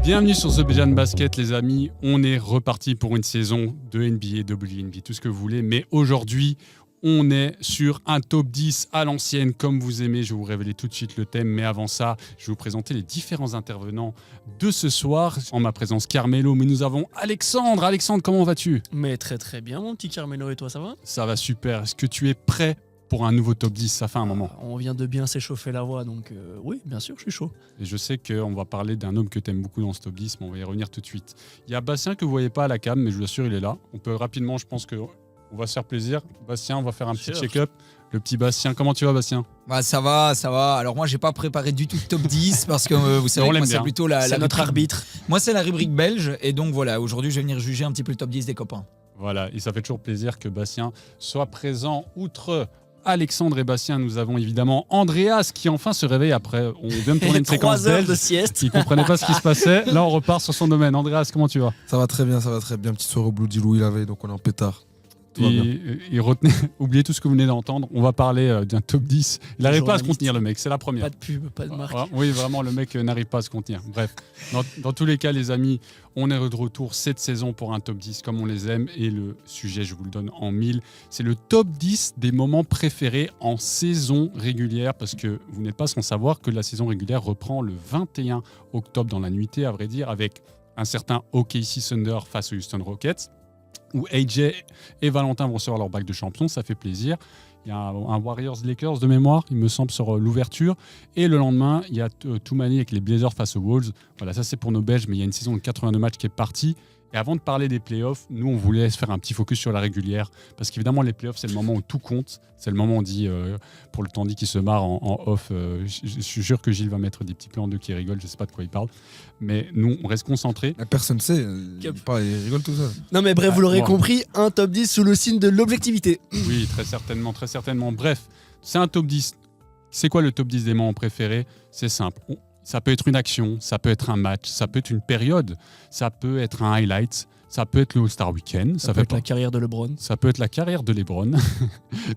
Bienvenue sur The Bejan Basket, les amis. On est reparti pour une saison de NBA, WNBA, tout ce que vous voulez. Mais aujourd'hui, on est sur un top 10 à l'ancienne, comme vous aimez. Je vais vous révéler tout de suite le thème. Mais avant ça, je vais vous présenter les différents intervenants de ce soir. En ma présence, Carmelo, mais nous avons Alexandre. Alexandre, comment vas-tu ? Mais très très bien, mon petit Carmelo. Et toi, ça va ? Ça va super. Est-ce que tu es prêt pour un nouveau top 10 ? Ça fait un moment. On vient de bien s'échauffer la voix, donc oui, bien sûr, je suis chaud. Et je sais qu'on va parler d'un homme que tu aimes beaucoup dans ce top 10, mais on va y revenir tout de suite. Il y a Bastien que vous ne voyez pas à la cam, mais je vous assure, il est là. On peut rapidement, je pense qu'on va se faire plaisir. Bastien, on va faire un petit check-up. Le petit Bastien, comment tu vas, Bastien ? Bah ça va. Alors moi j'ai pas préparé du tout le top 10 parce que vous savez que moi c'est plutôt c'est notre arbitre. Moi c'est la rubrique belge et donc voilà, aujourd'hui je vais venir juger un petit peu le top 10 des copains. Voilà, et ça fait toujours plaisir que Bastien soit présent. Outre Alexandre et Bastien, nous avons évidemment Andreas qui enfin se réveille après. On vient de tourner une séquence 3 heures belge. de sieste. Il ne comprenait pas ce qui se passait. Là, on repart sur son domaine. Andreas, comment tu vas ? Ça va très bien. Petite soirée au Blue Louis la veille, donc on est en pétard. Et retenez, oubliez tout ce que vous venez d'entendre. On va parler d'un top 10. Il n'arrive pas à se contenir, le mec. C'est la première. Pas de pub, pas de marque. Oui, vraiment, le mec n'arrive pas à se contenir. Bref, dans tous les cas, les amis, on est de retour cette saison pour un top 10 comme on les aime. Et le sujet, je vous le donne en 1000, c'est le top 10 des moments préférés en saison régulière. Parce que vous n'êtes pas sans savoir que la saison régulière reprend le 21 octobre dans la nuitée, à vrai dire, avec un certain OKC Thunder face aux Houston Rockets, où AJ et Valentin vont recevoir leur bague de champion, ça fait plaisir. Il y a un Warriors-Lakers de mémoire, il me semble, sur l'ouverture. Et le lendemain, il y a Toumani avec les Blazers face aux Wolves. Voilà, ça c'est pour nos Belges, mais il y a une saison de 82 matchs qui est partie. Et avant de parler des playoffs, nous, on voulait se faire un petit focus sur la régulière. Parce qu'évidemment, les playoffs, c'est le moment où tout compte. C'est le moment où on dit, pour le Tandy qui se marre en off, je suis sûr que Gilles va mettre des petits plans d'eux qui rigolent, je ne sais pas de quoi il parle. Mais nous, on reste concentrés. Personne ne sait, il rigole tout seul. Non mais bref, vous l'aurez compris, un top 10 sous le signe de l'objectivité. Oui, très certainement, très certainement. Bref, c'est un top 10. C'est quoi le top 10 des moments préférés ? C'est simple. Ça peut être une action, ça peut être un match, ça peut être une période, ça peut être un highlight, ça peut être le All-Star Weekend. Ça peut être la carrière de LeBron. Ça peut être la carrière de LeBron.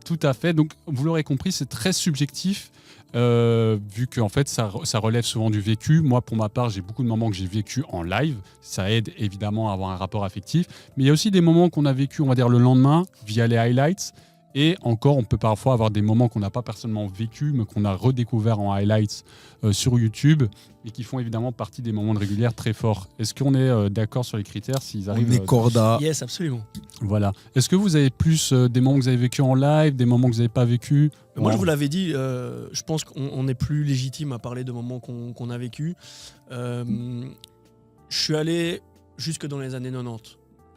Tout à fait. Donc, vous l'aurez compris, c'est très subjectif, vu qu'en fait, ça relève souvent du vécu. Moi, pour ma part, j'ai beaucoup de moments que j'ai vécu en live. Ça aide évidemment à avoir un rapport affectif. Mais il y a aussi des moments qu'on a vécu, on va dire, le lendemain, via les highlights. Et encore, on peut parfois avoir des moments qu'on n'a pas personnellement vécu, mais qu'on a redécouvert en highlights sur YouTube et qui font évidemment partie des moments de régulière très forts. Est-ce qu'on est d'accord sur les critères s'ils arrivent ? On est corda. Yes, absolument. Voilà. Est-ce que vous avez plus des moments que vous avez vécu en live, des moments que vous n'avez pas vécu ? Moi, je vous l'avais dit, je pense qu'on est plus légitime à parler de moments qu'on a vécu. Je suis allé jusque dans les années 90.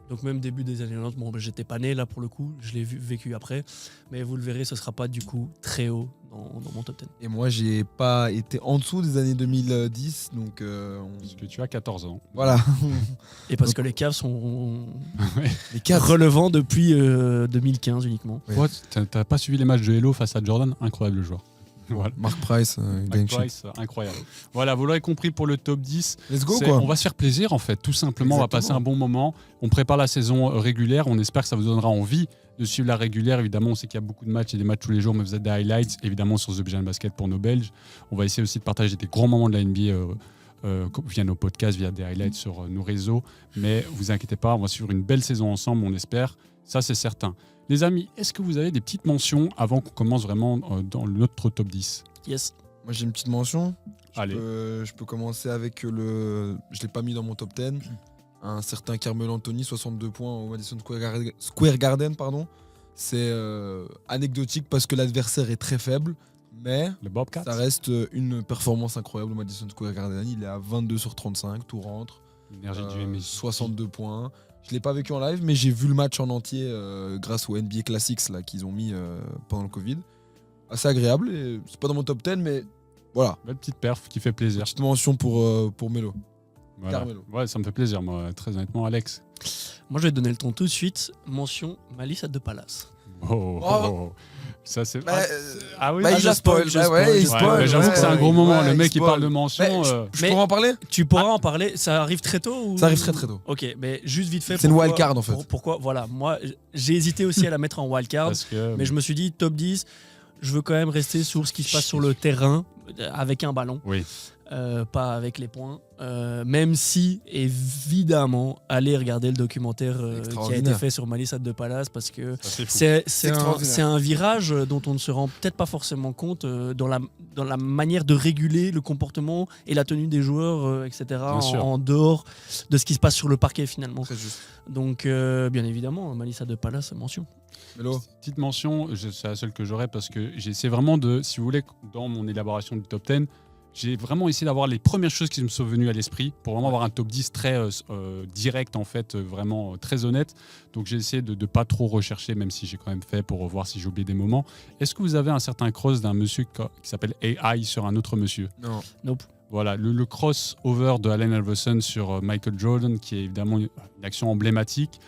Donc même début des années 90, bon, j'étais pas né là pour le coup, je l'ai vécu après, mais vous le verrez, ce sera pas du coup très haut dans mon top 10. Et moi, j'ai pas été en dessous des années 2010, donc... Parce que tu as 14 ans. Voilà. Et parce que les Cavs sont Les Cavs relevant depuis 2015 uniquement. Ouais. Toi, t'as pas suivi les matchs de Hello face à Jordan ? Incroyable joueur. Voilà. Mark Price, Mark Price, incroyable. Voilà, vous l'aurez compris pour le top 10. Let's go, quoi. On va se faire plaisir en fait, tout simplement. Exactement. On va passer un bon moment. On prépare la saison régulière. On espère que ça vous donnera envie de suivre la régulière. Évidemment, on sait qu'il y a beaucoup de matchs et des matchs tous les jours, mais vous êtes des highlights, évidemment, sur The Bejan Basket pour nos Belges. On va essayer aussi de partager des grands moments de la NBA via nos podcasts, via des highlights sur nos réseaux. Mais vous inquiétez pas, on va suivre une belle saison ensemble, on espère. Ça, c'est certain. Les amis, est-ce que vous avez des petites mentions avant qu'on commence vraiment dans notre top 10 ? Yes. Moi, j'ai une petite mention. Allez. Je peux commencer avec le... Je l'ai pas mis dans mon top 10. Un certain Carmelo Anthony, 62 points au Madison Square Garden. C'est anecdotique parce que l'adversaire est très faible, mais Le Bobcats ? ça reste une performance incroyable au Madison Square Garden. Il est à 22 sur 35, tout rentre. L'énergie du MSJ. 62 points. Je ne l'ai pas vécu en live, mais j'ai vu le match en entier grâce aux NBA Classics là, qu'ils ont mis pendant le Covid. Assez agréable. Et c'est pas dans mon top 10, mais voilà. Belle petite perf qui fait plaisir. Petite mention pour Melo. Voilà. Carmelo. Ouais, ça me fait plaisir, moi, très honnêtement, Alex. Moi, je vais donner le ton tout de suite. Mention Malice à deux Palaces. Oh. Ça, c'est. Ah oui, il a spoil. je spoil. Il Ouais, spoil. mais j'avoue que c'est un gros moment. Le mec, il parle de Mais mention. je pourrais en parler. Tu pourras en parler. Ça arrive très tôt ou... Ça arrive très très tôt. Ok, mais juste vite fait. C'est une wildcard en fait. Pourquoi Voilà, moi, j'ai hésité aussi à la mettre en wildcard. Parce que. Mais je me suis dit, top 10, je veux quand même rester sur ce qui se passe sur le terrain avec un ballon. Oui. pas avec les points. Même si, évidemment, allez regarder le documentaire qui a été Extraordinaire. fait sur Malice at the Palace parce que Ça, c'est fou. c'est extraordinaire. un virage dont on ne se rend peut-être pas forcément compte dans la manière de réguler le comportement et la tenue des joueurs, etc. sûr. En dehors de ce qui se passe sur le parquet finalement. Très juste. Donc, bien évidemment, Malice at the Palace, mention. Mélo. Petite mention, c'est la seule que j'aurais parce que j'ai essayé vraiment de, si vous voulez, dans mon élaboration du top 10, j'ai vraiment essayé d'avoir les premières choses qui me sont venues à l'esprit pour vraiment avoir un top 10 très direct, en fait, vraiment très honnête. Donc j'ai essayé de ne pas trop rechercher, même si j'ai quand même fait pour voir si j'ai oublié des moments. Est-ce que vous avez un certain cross d'un monsieur qui s'appelle AI sur un autre monsieur ? Non. Nope. Voilà, le crossover de Allen Iverson sur Michael Jordan, qui est évidemment une action emblématique.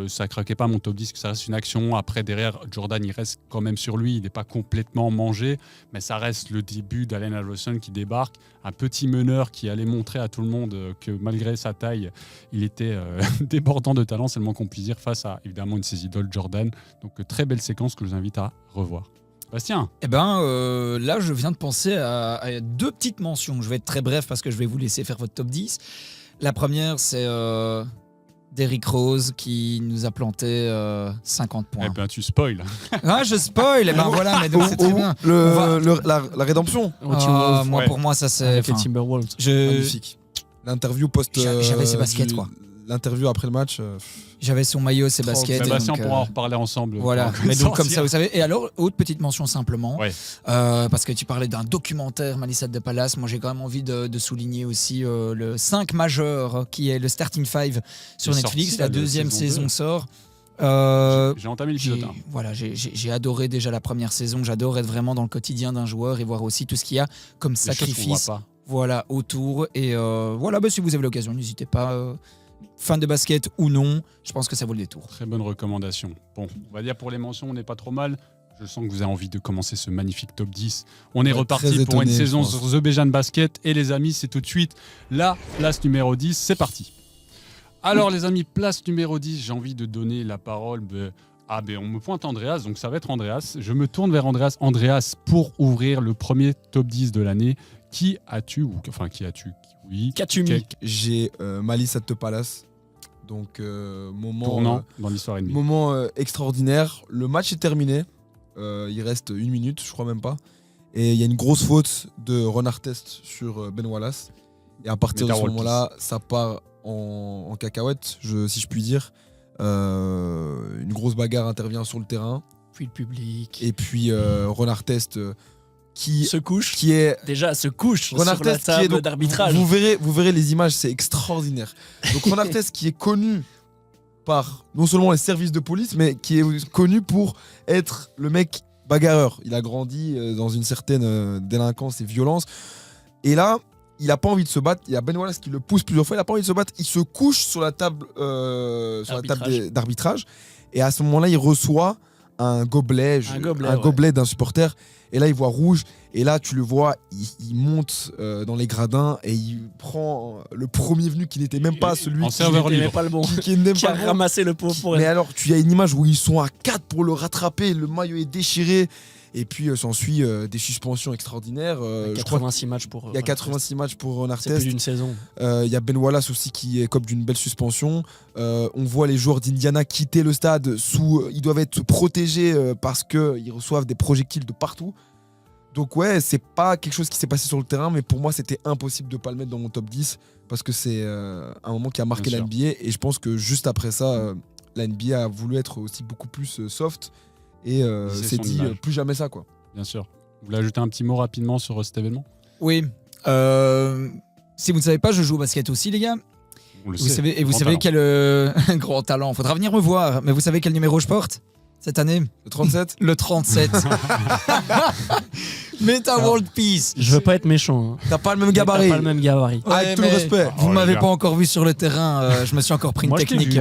Ça craquait pas mon top 10, que ça reste une action. Après, derrière, Jordan, il reste quand même sur lui. Il n'est pas complètement mangé, mais ça reste le début d'Allen Iverson qui débarque. Un petit meneur qui allait montrer à tout le monde que malgré sa taille, il était débordant de talent, c'est le moins qu'on puisse dire, face à évidemment une de ses idoles, Jordan. Donc, très belle séquence que je vous invite à revoir. Bastien, Eh ben, là, je viens de penser à deux petites mentions. Je vais être très bref parce que je vais vous laisser faire votre top 10. La première, c'est Derrick Rose qui nous a planté 50 points. eh ben, tu spoil. Ah, je spoil, eh ben voilà, mais donc c'est très bien. La rédemption. Ah, moi, ouais. pour moi, ça c'est. Avec les enfin, Timberwolves. Magnifique. L'interview post. J'avais ses baskets, quoi. L'interview après le match. J'avais son maillot, ses baskets. et Bastien, donc, on pourra en reparler ensemble. Voilà, Pour mais donc comme sortir. ça, vous savez. Et alors, autre petite mention simplement, Ouais. parce que tu parlais d'un documentaire Malice at the Palace, moi j'ai quand même envie de souligner aussi le 5 majeur, qui est le Starting 5 sur C'est Netflix, sorti, la là, de deuxième saison saison 2. sort. J'ai entamé le pilote. Voilà, j'ai adoré déjà la première saison, j'adore être vraiment dans le quotidien d'un joueur et voir aussi tout ce qu'il y a comme Des choses qu'on sacrifice voit pas. voilà, autour. Et voilà, bah, si vous avez l'occasion, n'hésitez pas. Fan de basket ou non, je pense que ça vaut le détour. Très bonne recommandation. Bon, on va dire pour les mentions, on n'est pas trop mal. Je sens que vous avez envie de commencer ce magnifique top 10. On est Ouais, reparti très pour une étonné, saison je pense. sur The Béjan Basket. Et les amis, c'est tout de suite la place numéro 10. C'est parti. Alors les amis, place numéro 10, j'ai envie de donner la parole. On me pointe Andreas, donc ça va être Andreas. Je me tourne vers Andreas. Andreas, pour ouvrir le premier top 10 de l'année, qui as-tu Oui. Qu'as-tu mis Quel J'ai Malice at the Palace. Donc, moment. tournant dans l'histoire NBA. Moment extraordinaire. Le match est terminé. Il reste 1 minute, je crois même pas. Et il y a une grosse faute de Ron Artest sur Ben Wallace. Et à partir de ce Meta moment-là, ça part en cacahuète, si je puis dire. Une grosse bagarre intervient sur le terrain. Puis le public. Et puis Ron Artest qui se couche. est Déjà, se couche Ron sur la Artest qui est table donc- d'arbitrage. Vous verrez les images, c'est extraordinaire. Donc Ron Artest qui est connu par non seulement les services de police, mais qui est connu pour être le mec bagarreur. Il a grandi dans une certaine délinquance et violence. Et là, il a pas envie de se battre. Il y a Ben Wallace qui le pousse plusieurs fois. Il a pas envie de se battre. Il se couche sur la table, d'arbitrage. Et à ce moment-là, il reçoit un gobelet, d'un supporter. Et là, il voit rouge. Et là, tu le vois, il monte dans les gradins et il prend le premier venu qui n'était même pas celui En qui, serveur Il libre. n'est pas le bon. qui n'aime Qui a pas le bon. ramassé le pauvre pour Mais elle. alors, tu as une image où ils sont à 4 pour le rattraper. Le maillot est déchiré. Et puis, s'ensuit des suspensions extraordinaires. Je crois 86 matchs pour. qu'il y a 86 matchs pour Ron C'est plus Artest. d'une saison. Il y a Ben Wallace aussi qui écope d'une belle suspension. On voit les joueurs d'Indiana quitter le stade ils doivent être protégés parce qu'ils reçoivent des projectiles de partout. Donc ouais, c'est pas quelque chose qui s'est passé sur le terrain, mais pour moi c'était impossible de pas le mettre dans mon top 10 parce que c'est un moment qui a marqué Bien la NBA et je pense que juste après ça, la NBA a voulu être aussi beaucoup plus soft et C'est s'est son dit image. plus jamais ça quoi. Bien sûr. Vous voulez ajouter un petit mot rapidement sur cet événement ? Oui. Si vous ne savez pas, je joue au basket aussi, les gars. On le Vous sait. savez, et vous Grand savez talent. quel grand talent. Faudra venir me voir. Mais vous savez quel numéro je porte cette année? Le 37 Le 37. Meta World Peace. Je veux pas être méchant. Hein. T'as pas le même Mais t'as gabarit. Pas le même gabarit. Avec Ouais, tout le mais respect. Vous Oh, m'avez les gars. pas encore vu sur le terrain. Je me suis encore pris une Moi, je t'ai technique. vu.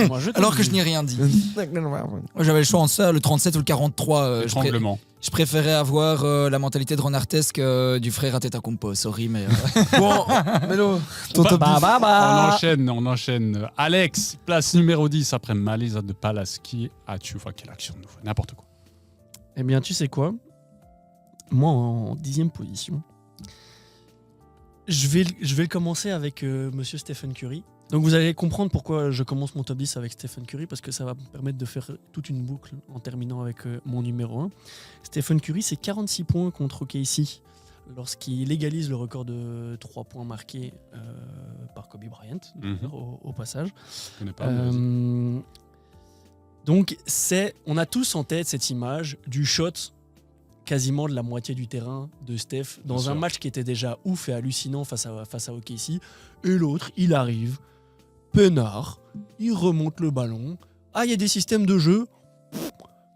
Moi, je t'ai alors que vu. je n'ai rien dit. Moi, j'avais le choix entre ça, le 37 ou le 43. Étranglement. Je préférais avoir la mentalité de Ron Artest que du frère Antetokounmpo. Sorry, mais. Bon, Mélo, ton top 10. On enchaîne. Alex, place numéro 10 après Malice at the Palace. Qui as-tu ? Enfin, quelle action nouveau ? N'importe quoi. Eh bien, tu sais quoi? Moi, en 10e position, Je vais commencer avec Monsieur Stephen Curry. Donc vous allez comprendre pourquoi je commence mon top 10 avec Stephen Curry, parce que ça va me permettre de faire toute une boucle en terminant avec mon numéro 1. Stephen Curry, c'est 46 points contre OKC lorsqu'il égalise le record de 3 points marqués par Kobe Bryant, au passage. Je connais pas. mais vas-y. Donc on a tous en tête cette image du shot quasiment de la moitié du terrain de Steph dans Bien un sûr. match qui était déjà ouf et hallucinant face à OKC. Et l'autre, il arrive, peinard, il remonte le ballon. Ah, il y a des systèmes de jeu.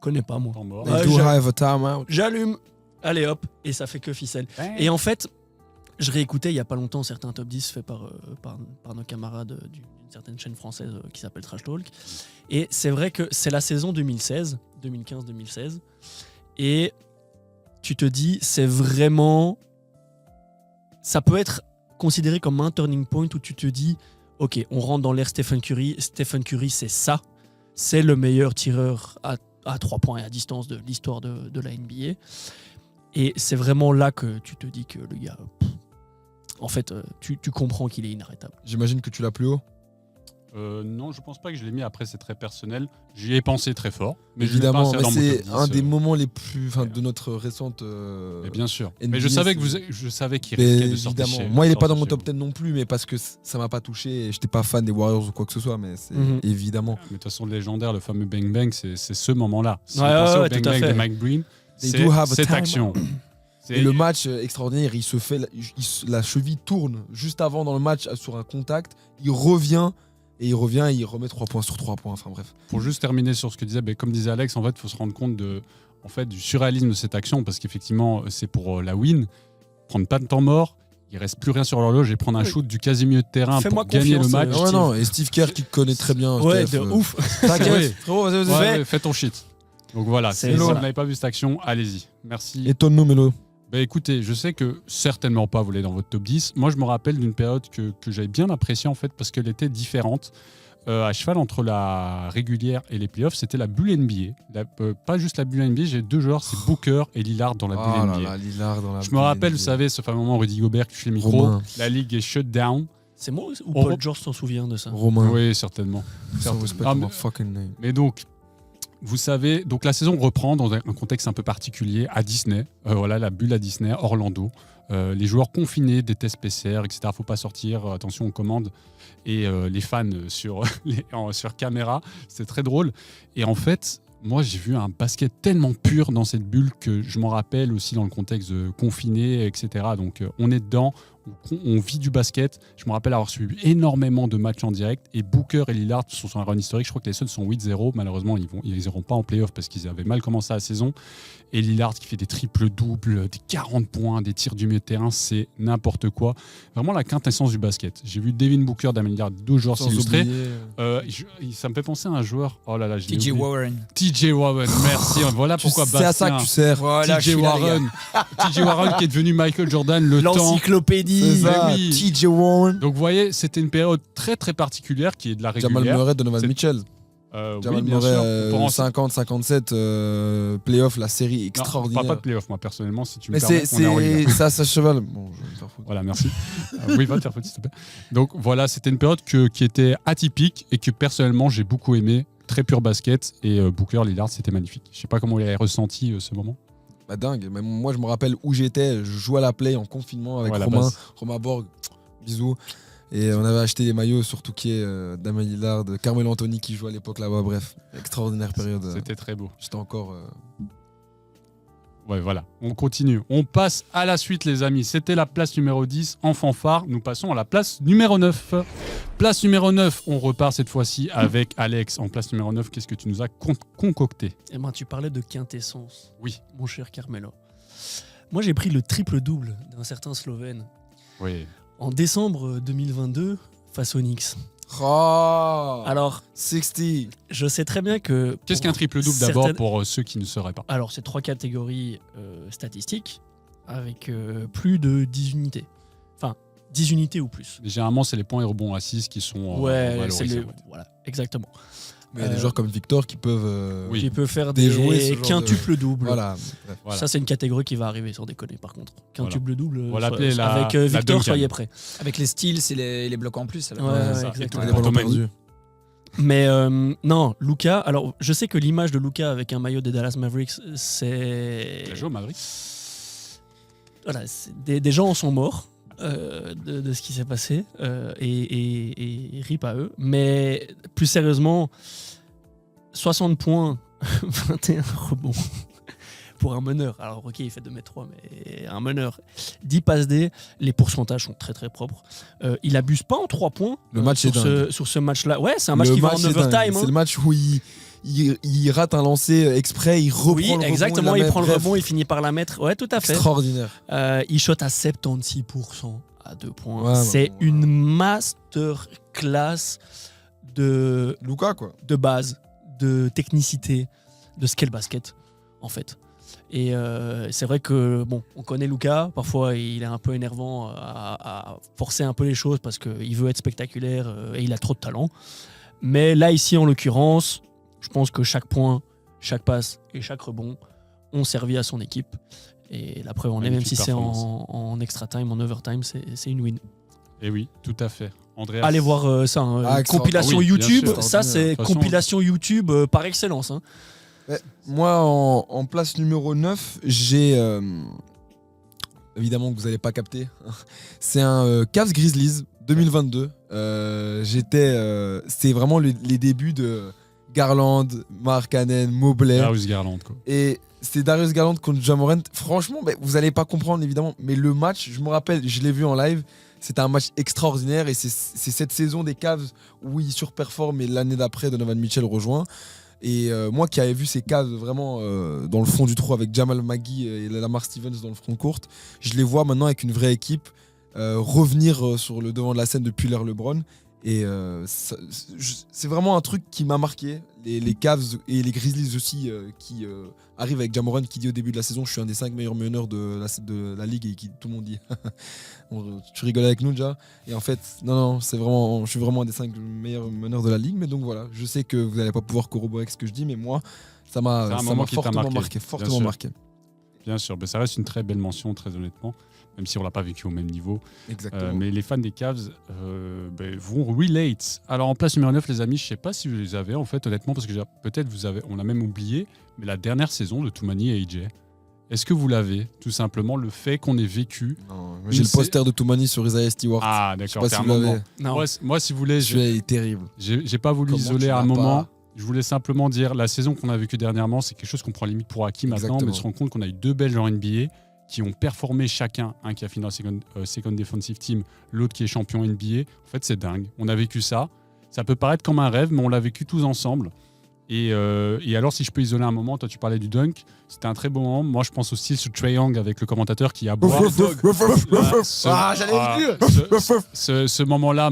Connais pas moi. Temps mort. Ah, They do j'ai- have a timeout. J'allume, allez hop, et ça fait que ficelle. Et en fait, je réécoutais il y a pas longtemps certains top 10 faits par nos camarades d'une certaine chaîne française qui s'appelle Trash Talk. Et c'est vrai que c'est la saison 2015-2016. Et tu te dis, c'est vraiment... Ça peut être considéré comme un turning point où tu te dis, ok, on rentre dans l'ère Stephen Curry. Stephen Curry, c'est ça. C'est le meilleur tireur à 3 points et à distance de l'histoire de la NBA. Et c'est vraiment là que tu te dis que le gars, en fait, tu comprends qu'il est inarrêtable. J'imagine que tu l'as plus haut. Non, je pense pas que je l'ai mis. Après, c'est très personnel. J'y ai pensé très fort. Mais Évidemment, je l'ai pas inséré mais dans mon c'est top 10, un des moments les plus, de notre récente. Mais bien sûr. NBA, Mais je savais c'est- je savais qu'il Mais risquait de sortir. évidemment. chez- Moi, il est pas sortir dans mon chez top vous. 10 non plus, mais parce que ça m'a pas touché. J'étais pas fan des Warriors ou quoi que ce soit, mais c'est Mhm. évidemment. Mais de toute façon, le légendaire, le fameux Bang Bang, c'est ce moment-là. Si Ouais, vous pensez ouais, au ouais, Bang tout à Bang fait. de Mike Breen, They c'est do have a cette time. action. Et le match extraordinaire, il se fait, la cheville tourne juste avant dans le match sur un contact. Il revient et il remet 3 points sur 3 points. Enfin bref. Pour juste terminer sur ce que disait, comme disait Alex, en fait, il faut se rendre compte du surréalisme de cette action, parce qu'effectivement, c'est pour la win. Prendre pas de temps mort, il reste plus rien sur l'horloge et prendre un Oui. shoot du quasi milieu de terrain Fais-moi pour gagner le confiance, match. Ah ouais, non, et Steve Kerr qui connaît très bien. Ouais, Steph, de ouf. T'inquiète, Ouais. frérot, vas-y, vas-y. Ouais, fais ton shit. Donc voilà, C'est- si vous voilà. n'avez pas vu cette action, allez-y. Merci. Étonne-nous, Mélo. Bah écoutez, je sais que certainement pas vous l'avez dans votre top 10. Moi, je me rappelle d'une période que j'avais bien appréciée en fait parce qu'elle était différente. À cheval entre la régulière et les playoffs, c'était la bulle NBA. Pas juste la bulle NBA, j'ai deux joueurs, c'est Booker et Lillard dans la bulle Oh là NBA. là, Lillard dans la Je me bulle rappelle, NBA. vous savez, ce fameux moment, Rudy Gobert qui touche les micros, Romain. la ligue est shut down. C'est moi ou On Paul re- George s'en souvient de ça? Romain. Oui, certainement. So respect Ah, to mais- my fucking name. Mais donc, vous savez, donc la saison reprend dans un contexte un peu particulier à Disney. Voilà, la bulle à Disney, Orlando. Les joueurs confinés, des tests PCR, etc. Faut pas sortir, attention aux commandes. Et les fans sur caméra, c'est très drôle. Et en fait, moi, j'ai vu un basket tellement pur dans cette bulle que je m'en rappelle aussi dans le contexte de confiné, etc. Donc, on est dedans. On vit du basket. Je me rappelle avoir suivi énormément de matchs en direct. Et Booker et Lillard sont sur un run historique. Je crois que les Suns sont 8-0. Malheureusement, ils n'iront pas en playoff parce qu'ils avaient mal commencé la saison. Et Lillard qui fait des triples-doubles, des 40 points, des tirs du milieu de terrain, c'est n'importe quoi. Vraiment la quintessence du basket. J'ai vu Devin Booker, Damien Lillard, deux joueurs Sans s'illustrer. oublier, Ça me fait penser à un joueur. Oh là là, je l'ai TJ oublié. Warren. TJ Warren, merci. Voilà pourquoi c'est à ça que tu sers. Voilà, je TJ suis là, les gars. Warren. TJ Warren qui est devenu Michael Jordan le temps. L'encyclopédie. C'est ça, oui. TJ Warren. Donc vous voyez, c'était une période très très particulière qui est de la régulière. Jamal Murray, Donovan C'est- Mitchell. Oui, Jamal bien sûr. Murray, Pour en- 50-57, playoff, la série Non, je extraordinaire. parle pas de playoff, moi personnellement, si tu me Mais permets, on est en Ligue 1. c'est à sa cheval. Bon, je vais me faire foutre. Voilà, merci. Oui, va te faire foutre, s'il te plaît. Donc voilà, c'était une période qui était atypique et que personnellement j'ai beaucoup aimé. Très pur basket et Booker, Lillard, c'était magnifique. Je sais pas comment vous avez ressenti ce moment. Bah dingue. Même moi, je me rappelle où j'étais. Je jouais à la play en confinement avec Ouais, la Romain. base. Romain Borg. Bisous. Et on avait acheté des maillots sur Touquet, Damien Lillard, Carmelo Anthony qui jouait à l'époque là-bas. Bref, extraordinaire période. C'était très beau. J'étais encore. Ouais, voilà. On continue. On passe à la suite, les amis. C'était la place numéro 10 en fanfare. Nous passons à la place numéro 9. Place numéro 9, on repart cette fois-ci avec Alex. En place numéro 9, qu'est-ce que tu nous as concocté? Eh ben, tu parlais de quintessence, Oui. mon cher Carmelo. Moi, j'ai pris le triple-double d'un certain Slovène Oui. en décembre 2022 face aux Knicks. Oh Alors, 60. je sais très bien que... Qu'est-ce pour qu'un triple-double d'abord certaines- pour ceux qui ne sauraient pas? Alors, c'est 3 catégories statistiques avec plus de 10 unités. Enfin, 10 unités ou plus. Généralement, c'est les points et rebonds à 6 qui sont Ouais, c'est valorisés. le... Voilà, exactement. Mais il y a des joueurs comme Victor qui peuvent. Oui. Qui peut faire Déjouer ce des genre de- quintuples-doubles. Voilà. Bref. Voilà. Ça, c'est une catégorie qui va arriver, sans déconner, par contre. Quintuple-double. On va l'appeler la- avec la Victor, Duncan. soyez prêts. Avec les styles, c'est les blocs en plus. ça va. Ouais, Ouais, ouais, ça. exactement. Et Les tout- ballons Tomani. perdus. Mais non, Luka, alors je sais que l'image de Luka avec un maillot des Dallas Mavericks, c'est. Il a joué au Madrid. Voilà, des gens en sont morts de ce qui s'est passé et rip à eux. Mais plus sérieusement, 60 points, 21 rebonds pour un meneur. Alors ok, il fait 2m3, mais un meneur. 10 passes D, les pourcentages sont très très propres. Il abuse pas en 3 points Le match sur, est sur ce match-là. Ouais, c'est un match Le qui va en match est dingue. overtime. C'est hein. le match où il rate un lancer exprès, il reprend Oui, le rebond. exactement, la il met. prend le Bref, rebond, il finit par la mettre. Ouais, tout à fait. Extraordinaire. Il shot à 76% à 2 points. Ouais, c'est ouais. une masterclass de Luka, quoi. base, de technicité, de skill basket, en fait. Et c'est vrai que, bon, on connaît Luka, parfois il est un peu énervant à forcer un peu les choses parce qu'il veut être spectaculaire et il a trop de talent. Mais là, ici, en l'occurrence, je pense que chaque point, chaque passe et chaque rebond ont servi à son équipe. Et la preuve en est, même Magnifique si c'est performance. en extra time, en overtime, c'est une win. Et oui, tout à fait. Andreas. Allez voir ça, hein. Ah, compilation ah oui, bien YouTube, sûr. ça c'est De toute façon- compilation YouTube par excellence. Hein. Moi, en place numéro 9, j'ai. Évidemment que vous n'allez pas capter. C'est un Cavs Grizzlies 2022. C'est vraiment les débuts de Garland, Markkanen, Mobley. Darius Garland, quoi. Et c'est Darius Garland contre Ja Morant. Franchement, vous n'allez pas comprendre évidemment. Mais le match, je me rappelle, je l'ai vu en live. C'était un match extraordinaire. Et c'est cette saison des Cavs où ils surperforment. Et l'année d'après, Donovan Mitchell rejoint. Et moi qui avais vu ces Cavs vraiment dans le fond du trou avec Jamal Magui et Lamar Stevens dans le front court, je les vois maintenant avec une vraie équipe revenir sur le devant de la scène depuis l'ère LeBron. Et c'est vraiment un truc qui m'a marqué. Les Cavs et les Grizzlies aussi qui arrivent avec Ja Morant qui dit au début de la saison je suis un des 5 meilleurs meneurs de la ligue et qui tout le monde dit tu rigoles avec nous déjà. Et en fait non c'est vraiment, je suis vraiment un des 5 meilleurs meneurs de la ligue. Mais donc voilà, je sais que vous n'allez pas pouvoir corroborer ce que je dis, mais moi ça m'a moment qui t'a fortement marqué, fortement bien sûr. marqué. Bien sûr, mais ça reste une très belle mention, très honnêtement, même si on l'a pas vécu au même niveau. Exactement. Mais les fans des Cavs vont relate. Alors en place numéro 9, les amis, je sais pas si vous les avez en fait, honnêtement, parce que peut-être on l'a même oublié, mais la dernière saison de Toumani et AJ. Est-ce que vous l'avez, tout simplement, le fait qu'on ait vécu Non, j'ai le poster de Toumani sur Isaiah Stewart. Ah je sais d'accord, pas c'est si un vous l'avez. moment. Non. Moi, si vous voulez, Celui-là il est terrible. j'ai pas voulu Comment isoler tu à un l'as moment. pas Je voulais simplement dire, la saison qu'on a vécue dernièrement, c'est quelque chose qu'on prend limite pour acquis maintenant, Exactement. mais on se rend compte qu'on a eu 2 Belges en NBA qui ont performé chacun, un qui a fini dans la second defensive team, l'autre qui est champion NBA. En fait, c'est dingue. On a vécu ça. Ça peut paraître comme un rêve, mais on l'a vécu tous ensemble. Et alors, si je peux isoler un moment, toi tu parlais du dunk, c'était un très beau moment. Moi, je pense aussi sur Trae Young avec le commentateur qui aboie. Ah, j'allais le dire. Ce moment-là,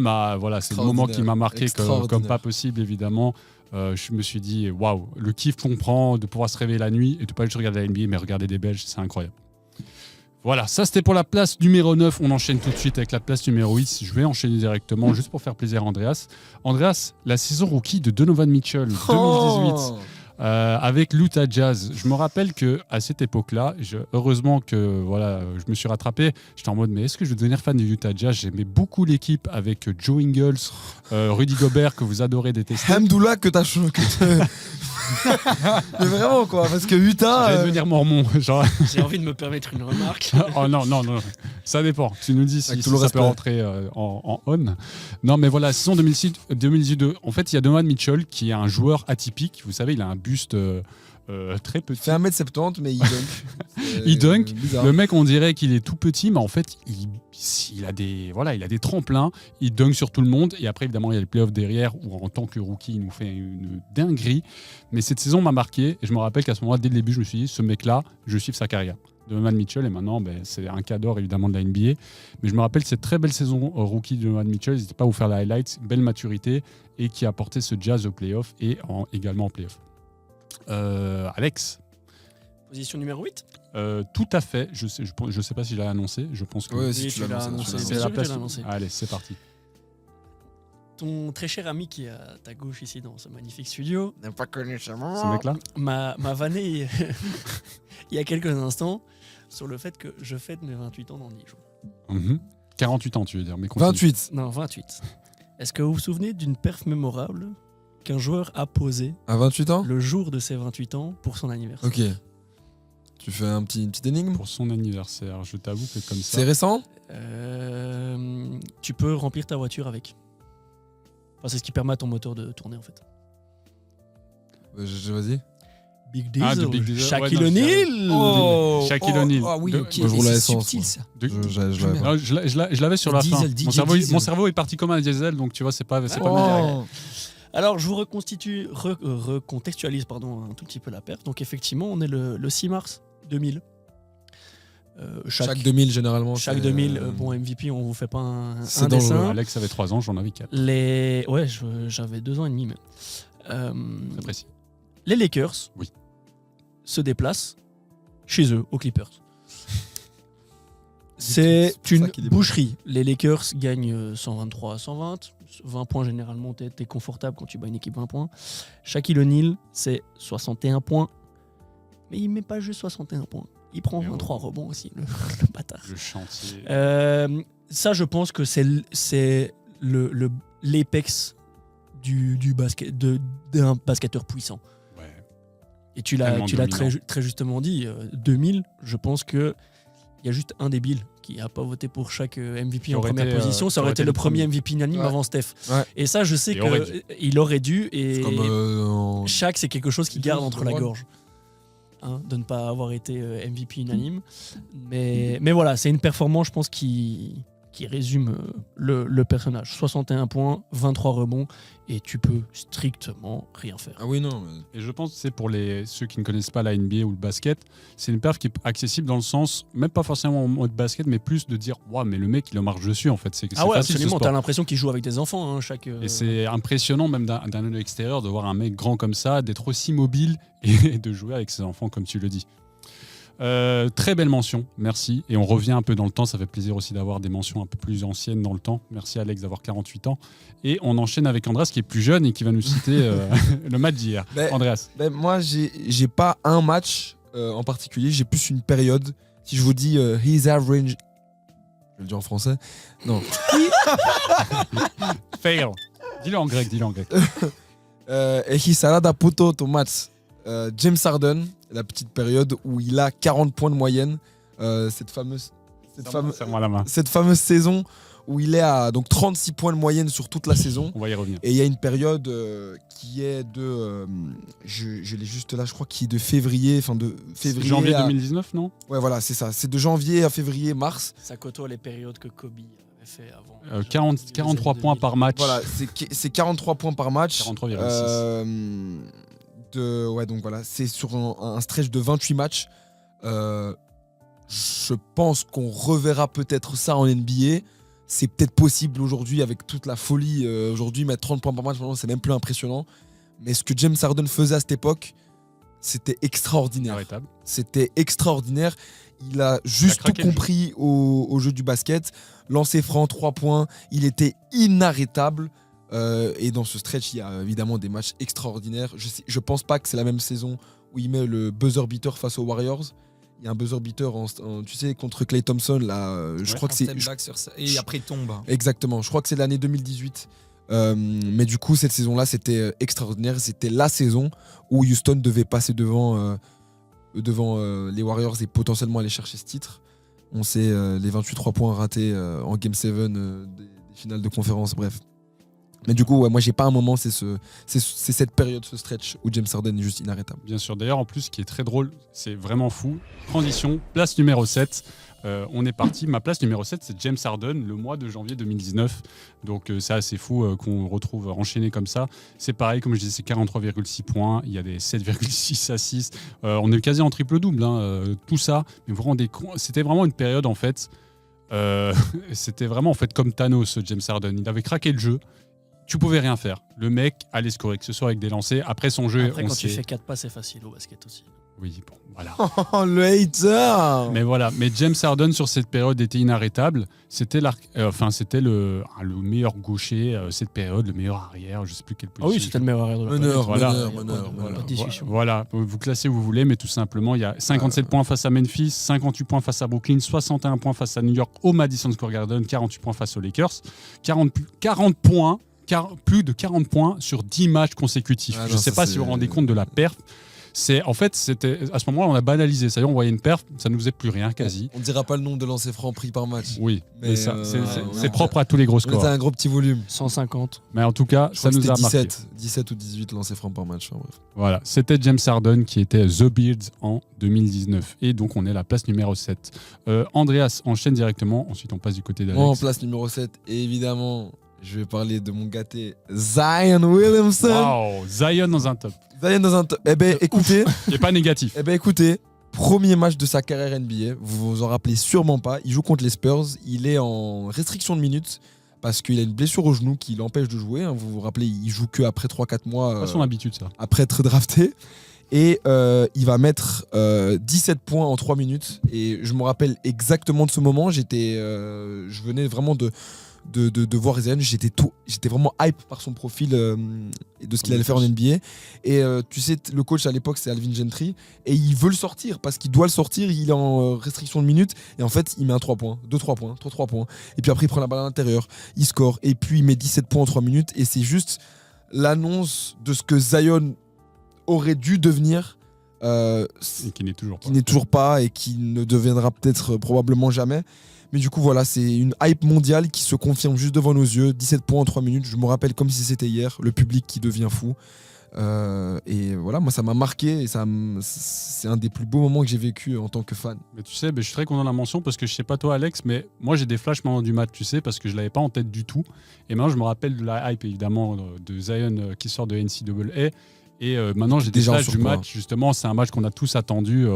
c'est le moment qui m'a marqué Extraordinaire. comme pas possible, évidemment. Je me suis dit, waouh, le kiff qu'on prend de pouvoir se réveiller la nuit et de pas juste regarder la NBA, mais regarder des Belges, c'est incroyable. Voilà, ça c'était pour la place numéro 9. On enchaîne tout de suite avec la place numéro 8. Je vais enchaîner directement, juste pour faire plaisir à Andreas. Andreas, la saison rookie de Donovan Mitchell, 2018. Avec l'Utah Jazz. Je me rappelle que à cette époque-là, heureusement que je me suis rattrapé. J'étais en mode, mais est-ce que je vais devenir fan de Utah Jazz? J'aimais beaucoup l'équipe avec Joe Ingles, Rudy Gobert que vous adorez détester. Hamdoullah que t'as mais vraiment quoi, parce que Utah. Je vais devenir mormon. Genre... J'ai envie de me permettre une remarque. Oh non, ça dépend. Tu nous dis si Avec tout le ça respect. peut rentrer en on. Non, mais voilà, saison 2018. En fait, il y a Donovan Mitchell qui est un joueur atypique. Vous savez, il a un buste très petit. Il fait 1m70 mais il dunk. Il dunk. Bizarre. Le mec, on dirait qu'il est tout petit, mais en fait, il a des tremplins. Il dunk sur tout le monde. Et après, évidemment, il y a les playoffs derrière où, en tant que rookie, il nous fait une dinguerie. Mais cette saison m'a marqué. Et je me rappelle qu'à ce moment-là, dès le début, je me suis dit, ce mec-là, je suive sa carrière. Donovan Mitchell, et maintenant, c'est un cadre évidemment de la NBA. Mais je me rappelle cette très belle saison rookie de Donovan Mitchell. N'hésitez pas à vous faire la highlight, belle maturité, et qui a apporté ce Jazz au playoff et également en playoff. Alex. Position numéro 8. Tout à fait. Je sais pas si je l'ai annoncé. Je pense que Ouais, Oui, si tu tu l'as l'as annoncé. annoncé. C'est c'est sûr la que place. tu l'as annoncé. Allez, c'est parti. ton très cher ami qui est à ta gauche ici dans ce magnifique studio n'a pas connu ce Ce mec-là m'a vanné il y a quelques instants sur le fait que je fête mes 28 ans dans 10 jours. 48 ans, tu veux dire. Mais continue. 28. Non, 28. Est-ce que vous vous souvenez d'une perf mémorable qu'un joueur a posée À 28 ans le jour de ses 28 ans pour son anniversaire? Ok. Tu fais une petite énigme. Pour son anniversaire, je t'avoue que comme ça. C'est récent? Tu peux remplir ta voiture avec. Enfin, c'est ce qui permet à ton moteur de tourner en fait. Vas-y. Big Ah, Diesel, de Big Diesel, Shaquille ouais, non, O'Neal. Shaquille O'Neal. Ah oui, De- ok. Moi, je Et roule à c'est l'essence, subtil moi. ça. Je l'avais pas. Non, je l'avais sur la Diesel, fin. DJ Mon cerveau, Diesel. mon cerveau est parti comme un diesel, donc tu vois, c'est pas Oh. direct. Alors, je vous recontextualise un tout petit peu la perf. Donc, effectivement, on est le 6 mars 2000. Chaque 2000, généralement. Chaque c'est, 2000, bon, MVP, on vous fait pas un c'est dessin. dangereux. Alex avait 3 ans, j'en avais 4. Ouais, j'avais 2 ans et demi même. Très précis. Les Lakers Oui. se déplacent chez eux, aux Clippers. C'est pour ça une qu'il est boucherie. Les Lakers gagnent 123 à 120. 20 points, généralement, t'es confortable quand tu bats une équipe 20 points. Shaquille O'Neal, c'est 61 points. Mais il met pas juste 61 points. Il prend Mais 23 rebonds aussi, le bâtard. Le chantier. Ça, je pense que c'est l'apex du basket, d'un basketteur puissant. Ouais. Et tu l'as Tellement très, très justement dit, 2000, je pense qu'il y a juste un débile qui n'a pas voté pour chaque MVP en aurait première été, position. Ça aurait été le premier premier. MVP unanime Ouais. avant Steph. Ouais. Et ça, je sais Et aurait qu'il aurait dû. Et C'est comme Shaq, c'est quelque chose qui Les garde douze, entre le la roi. gorge. De ne pas avoir été MVP unanime. Mais voilà, c'est une performance, je pense, qui résume le personnage. 61 points, 23 rebonds, et tu peux strictement rien faire. Ah oui, non. mais- Et je pense que c'est pour ceux qui ne connaissent pas la NBA ou le basket, c'est une perf qui est accessible dans le sens, même pas forcément en mode basket, mais plus de dire, waouh, mais le mec, il en marche dessus en fait. C'est Ah ouais, facile, ce absolument. sport. T'as l'impression qu'il joue avec des enfants, chaque. Et c'est impressionnant, même d'un œil extérieur, de voir un mec grand comme ça, d'être aussi mobile et de jouer avec ses enfants, comme tu le dis. Très belle mention, merci. Et on revient un peu dans le temps, ça fait plaisir aussi d'avoir des mentions un peu plus anciennes dans le temps. Merci Alex d'avoir 48 ans. Et on enchaîne avec Andreas qui est plus jeune et qui va nous citer le match d'hier. Ben, Andreas. Ben, moi, j'ai pas un match en particulier, j'ai plus une période. Si je vous dis his average. Je vais le dire en français. Non. Fail. Dis-le en grec, dis-le en grec. His salada poto tomates. James Harden, la petite période où il a 40 points de moyenne. Cette fameuse Serre-moi la main. cette fameuse saison où il est à donc 36 points de moyenne sur toute la saison. On va y revenir. Et il y a une période qui est de. Je l'ai juste là, je crois, qui est de février. Enfin, de février. Janvier à- 2019, non Ouais, voilà, c'est ça. C'est de janvier à février, mars. Ça côtoie les périodes que Kobe avait fait avant. 43 points par match. Voilà, c'est 43 points par match. 43,6. Ouais, donc voilà, c'est sur un stretch de 28 matchs. Je pense qu'on reverra peut-être ça en NBA. C'est peut-être possible aujourd'hui avec toute la folie. Aujourd'hui, mettre 30 points par match, vraiment, c'est même plus impressionnant. Mais ce que James Harden faisait à cette époque, c'était extraordinaire. Inarrêtable. C'était extraordinaire. Il a juste craqué tout le jeu. compris au jeu du basket. Lancer franc, 3 points. Il était inarrêtable. Et dans ce stretch, il y a évidemment des matchs extraordinaires. Je pense pas que c'est la même saison où il met le buzzer beater face aux Warriors. Il y a un buzzer beater, tu sais, contre Klay Thompson. Là, je crois que c'est. Step back sur ça. Et après, il tombe. Exactement, je crois que c'est l'année 2018. Mais du coup, cette saison-là, c'était extraordinaire. C'était la saison où Houston devait passer devant les Warriors et potentiellement aller chercher ce titre. On sait les 28 3 points ratés en Game 7 des finales de conférence, bref. Mais du coup, ouais, moi, j'ai pas un moment, c'est cette période, ce stretch où James Harden est juste inarrêtable. Bien sûr. D'ailleurs, en plus, ce qui est très drôle, c'est vraiment fou. Transition, place numéro 7. On est parti. Ma place numéro 7, c'est James Harden, le mois de janvier 2019. Donc, c'est assez fou qu'on retrouve enchaîné comme ça. C'est pareil, comme je disais, c'est 43,6 points. Il y a des 7,6 assists. On est quasi en triple-double, tout ça. Mais vous vous rendez compte, c'était vraiment une période, en fait. C'était vraiment, en fait, comme Thanos, James Harden. Il avait craqué le jeu. Tu pouvais rien faire. Le mec allait scorer, que ce soit avec des lancers. Après son jeu, Après, on quand tu sait- fais 4 passes, c'est facile au basket aussi. Oui, bon, voilà. Oh, le hater. Mais voilà, mais James Harden sur cette période était inarrêtable. C'était le meilleur gaucher cette période, le meilleur arrière, je sais plus quelle Ah position. oui, c'était le meilleur arrière de la Meneur, planète. Voilà. meneur. Pas de discussion. Voilà, vous classez où vous voulez, mais tout simplement, il y a 57 points face à Memphis, 58 points face à Brooklyn, 61 points face à New York au Madison Square Garden, 48 points face aux Lakers, 40 points, plus de 40 points sur 10 matchs consécutifs. Ah Je non, ne sais ça, pas c'est- si vous vous rendez compte de la perf. C'était à ce moment-là, on a banalisé. C'est-à-dire, on voyait une perf, ça ne nous faisait plus rien quasi. On dira pas le nombre de lancers francs pris par match. Oui, mais Mais, c'est propre à tous les gros On scores. était un gros petit volume. 150. Mais en tout cas, Je ça crois que nous a c'était marqué. 17 ou 18 lancers francs par match. Bref. Voilà, c'était James Harden qui était The Beards en 2019. Et donc, on est à la place numéro 7. Andreas enchaîne directement. Ensuite, on passe du côté Moi, en d'Alex. place numéro 7, et évidemment, je vais parler de mon gâté Zion Williamson. Waouh, Zion dans un top. Zion dans un top. Eh ben, écoutez, Il n'est pas négatif. premier match de sa carrière NBA. Vous vous en rappelez sûrement pas. Il joue contre les Spurs. Il est en restriction de minutes parce qu'il a une blessure au genou qui l'empêche de jouer. Vous vous rappelez, il joue que après 3-4 mois. Pas son habitude, ça. Après être drafté. Et il va mettre 17 points en 3 minutes. Et je me rappelle exactement de ce moment. Je venais vraiment de voir Zion. J'étais vraiment hype par son profil et de ce qu'il allait faire en NBA. Et tu sais, le coach à l'époque, c'est Alvin Gentry. Et il veut le sortir parce qu'il doit le sortir. Il est en restriction de minutes. Et en fait, il met un 3 points, 2-3 points, 3 points. Et puis après, il prend la balle à l'intérieur. Il score. Et puis, il met 17 points en 3 minutes. Et c'est juste l'annonce de ce que Zion aurait dû devenir, Et qui n'est toujours pas. qui n'est toujours pas et qui ne deviendra peut-être probablement jamais. Mais du coup, voilà, c'est une hype mondiale qui se confirme juste devant nos yeux. 17 points en 3 minutes, je me rappelle comme si c'était hier. Le public qui devient fou. Et voilà, moi, ça m'a marqué et c'est un des plus beaux moments que j'ai vécu en tant que fan. Mais tu sais, je suis très content de la mention parce que je sais pas toi, Alex, mais moi j'ai des flashs maintenant du match, tu sais, parce que je l'avais pas en tête du tout. Et maintenant, je me rappelle de la hype, évidemment, de Zion qui sort de NCAA. Et maintenant, j'ai des Déjà en flashs du surpoids. match. Justement, c'est un match qu'on a tous attendu.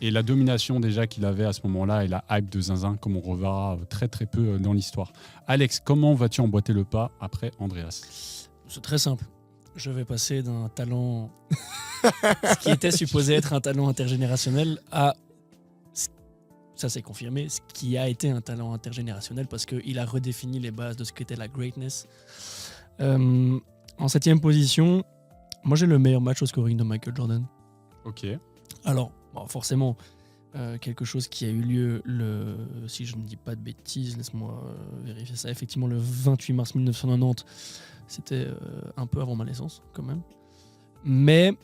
Et la domination déjà qu'il avait à ce moment-là et la hype de Zinzin, comme on reverra très très peu dans l'histoire. Alex, comment vas-tu emboîter le pas après Andreas? C'est très simple. Je vais passer d'un talent ce qui était supposé être un talent intergénérationnel à, ça s'est confirmé, ce qui a été un talent intergénérationnel parce qu'il a redéfini les bases de ce qu'était la greatness. En 7e position, moi j'ai le meilleur match au scoring de Michael Jordan. Ok. Alors, bon, forcément, quelque chose qui a eu lieu, si je ne dis pas de bêtises, laisse-moi vérifier ça, effectivement le 28 mars 1990, c'était un peu avant ma naissance quand même. Mais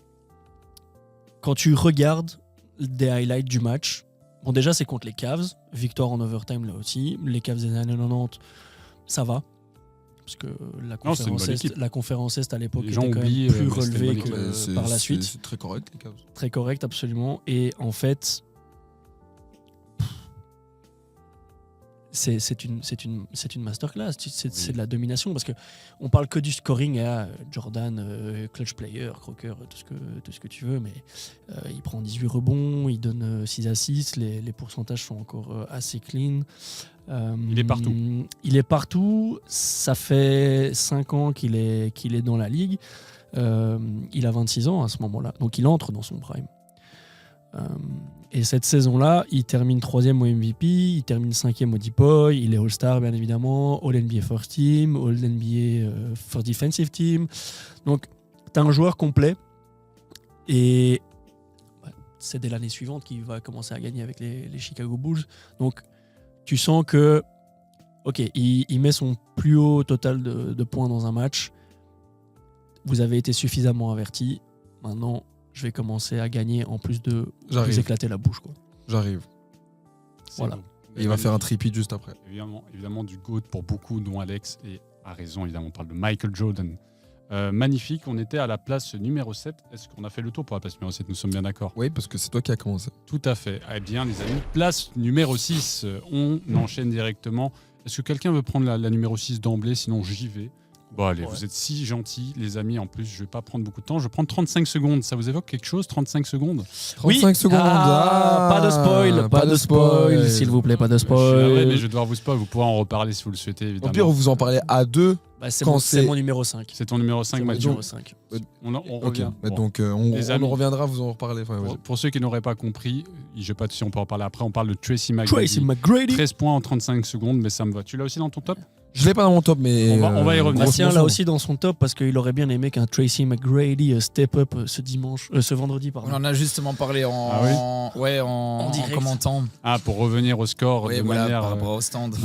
quand tu regardes des highlights du match, bon déjà c'est contre les Cavs, victoire en overtime là aussi, les Cavs des années 90, ça va. Parce que la conférence Est à l'époque Les était gens quand oublient, même plus mais c'était une relevée bonne que par la suite. C'est très correct, les Cavs. Très correct, absolument. Et en fait, c'est une masterclass. C'est de la domination parce que on parle que du scoring à Jordan, clutch player, croqueur, tout ce que tu veux, mais il prend 18 rebonds, il donne 6 assists, les pourcentages sont encore assez clean. Il est partout. Il est partout. Ça fait 5 ans qu'il est dans la ligue. Il a 26 ans à ce moment-là, donc il entre dans son prime. Et cette saison-là, il termine 3e au MVP, il termine 5e au DPOY, il est All-Star bien évidemment, All-NBA First Team, All-NBA First Defensive Team. Donc, tu as un joueur complet. Et c'est dès l'année suivante qu'il va commencer à gagner avec les Chicago Bulls. Donc, tu sens que, ok, il met son plus haut total de points dans un match. Vous avez été suffisamment averti. Maintenant, je vais commencer à gagner en plus de vous éclater la bouche, quoi. J'arrive. Voilà. Beau. Et il va faire un tripit juste après. Évidemment du GOAT pour beaucoup, dont Alex, et a raison, évidemment, on parle de Michael Jordan. Magnifique, on était à la place numéro 7. Est-ce qu'on a fait le tour pour la place numéro 7? Nous sommes bien d'accord? Oui, parce que c'est toi qui as commencé. Tout à fait. Eh bien, les amis, place numéro 6. On enchaîne directement. Est-ce que quelqu'un veut prendre la numéro 6 d'emblée? Sinon, j'y vais. Bon, allez, Ouais. vous êtes si gentils, les amis. En plus, je vais pas prendre beaucoup de temps. Je vais prendre 35 secondes. Ça vous évoque quelque chose, 35 secondes? 35 secondes. Pas de spoil, pas de spoil, s'il vous plaît, pas de Je suis navré, mais spoil. je vais devoir vous spoil. Vous pourrez en reparler si vous le souhaitez, Au évidemment. pire, vous en parlez à deux. Bah, c'est quand mon, c'est- c'est mon numéro 5. C'est ton numéro 5, C'est mon Mathieu. numéro 5. On Ok, revient. bah Bon. donc Les on amis. en reviendra, vous en reparlez. Enfin, Pour, vas-y. pour ceux qui n'auraient pas compris, je sais pas si on peut en parler après, on parle de Tracy Tracy McGrady. McGrady. 13 points en 35 secondes, mais ça me va. Tu l'as aussi dans ton top? Je l'ai pas dans mon top, mais. On va y revenir. grosse Bastien l'a mention. aussi dans son top parce qu'il aurait bien aimé qu'un Tracy McGrady step up ce vendredi. On Pardon. en a justement parlé Ah en direct. commentant. Ah, pour revenir au score Oui, de voilà, manière. par rapport au stand.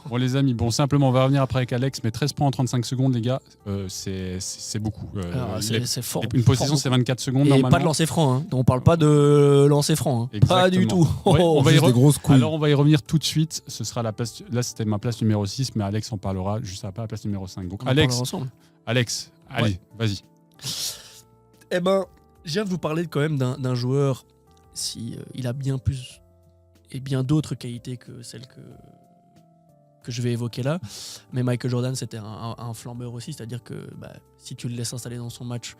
Bon, les amis, bon, simplement, on va revenir après avec Alex, mais 13 points en 35 secondes, les gars, c'est beaucoup. Alors, c'est fort. Une position, fort c'est 24 secondes Et normalement. pas de lancer franc. Hein. On parle pas de lancer franc. Hein. Pas du Exactement. tout. Ouais, on va y Juste des grosses couilles. Alors, on va y revenir tout de suite. Ce sera la place. Là, c'était ma place numéro 6, mais Alex en parlera juste après la place numéro 5. Donc, On en parlera Alex, ensemble. allez, vas-y. Eh ben, je viens de vous parler quand même d'un joueur, si il a bien plus et bien d'autres qualités que celles que je vais évoquer là. Mais Michael Jordan, c'était un flambeur aussi, c'est-à-dire que si tu le laisses installer dans son match,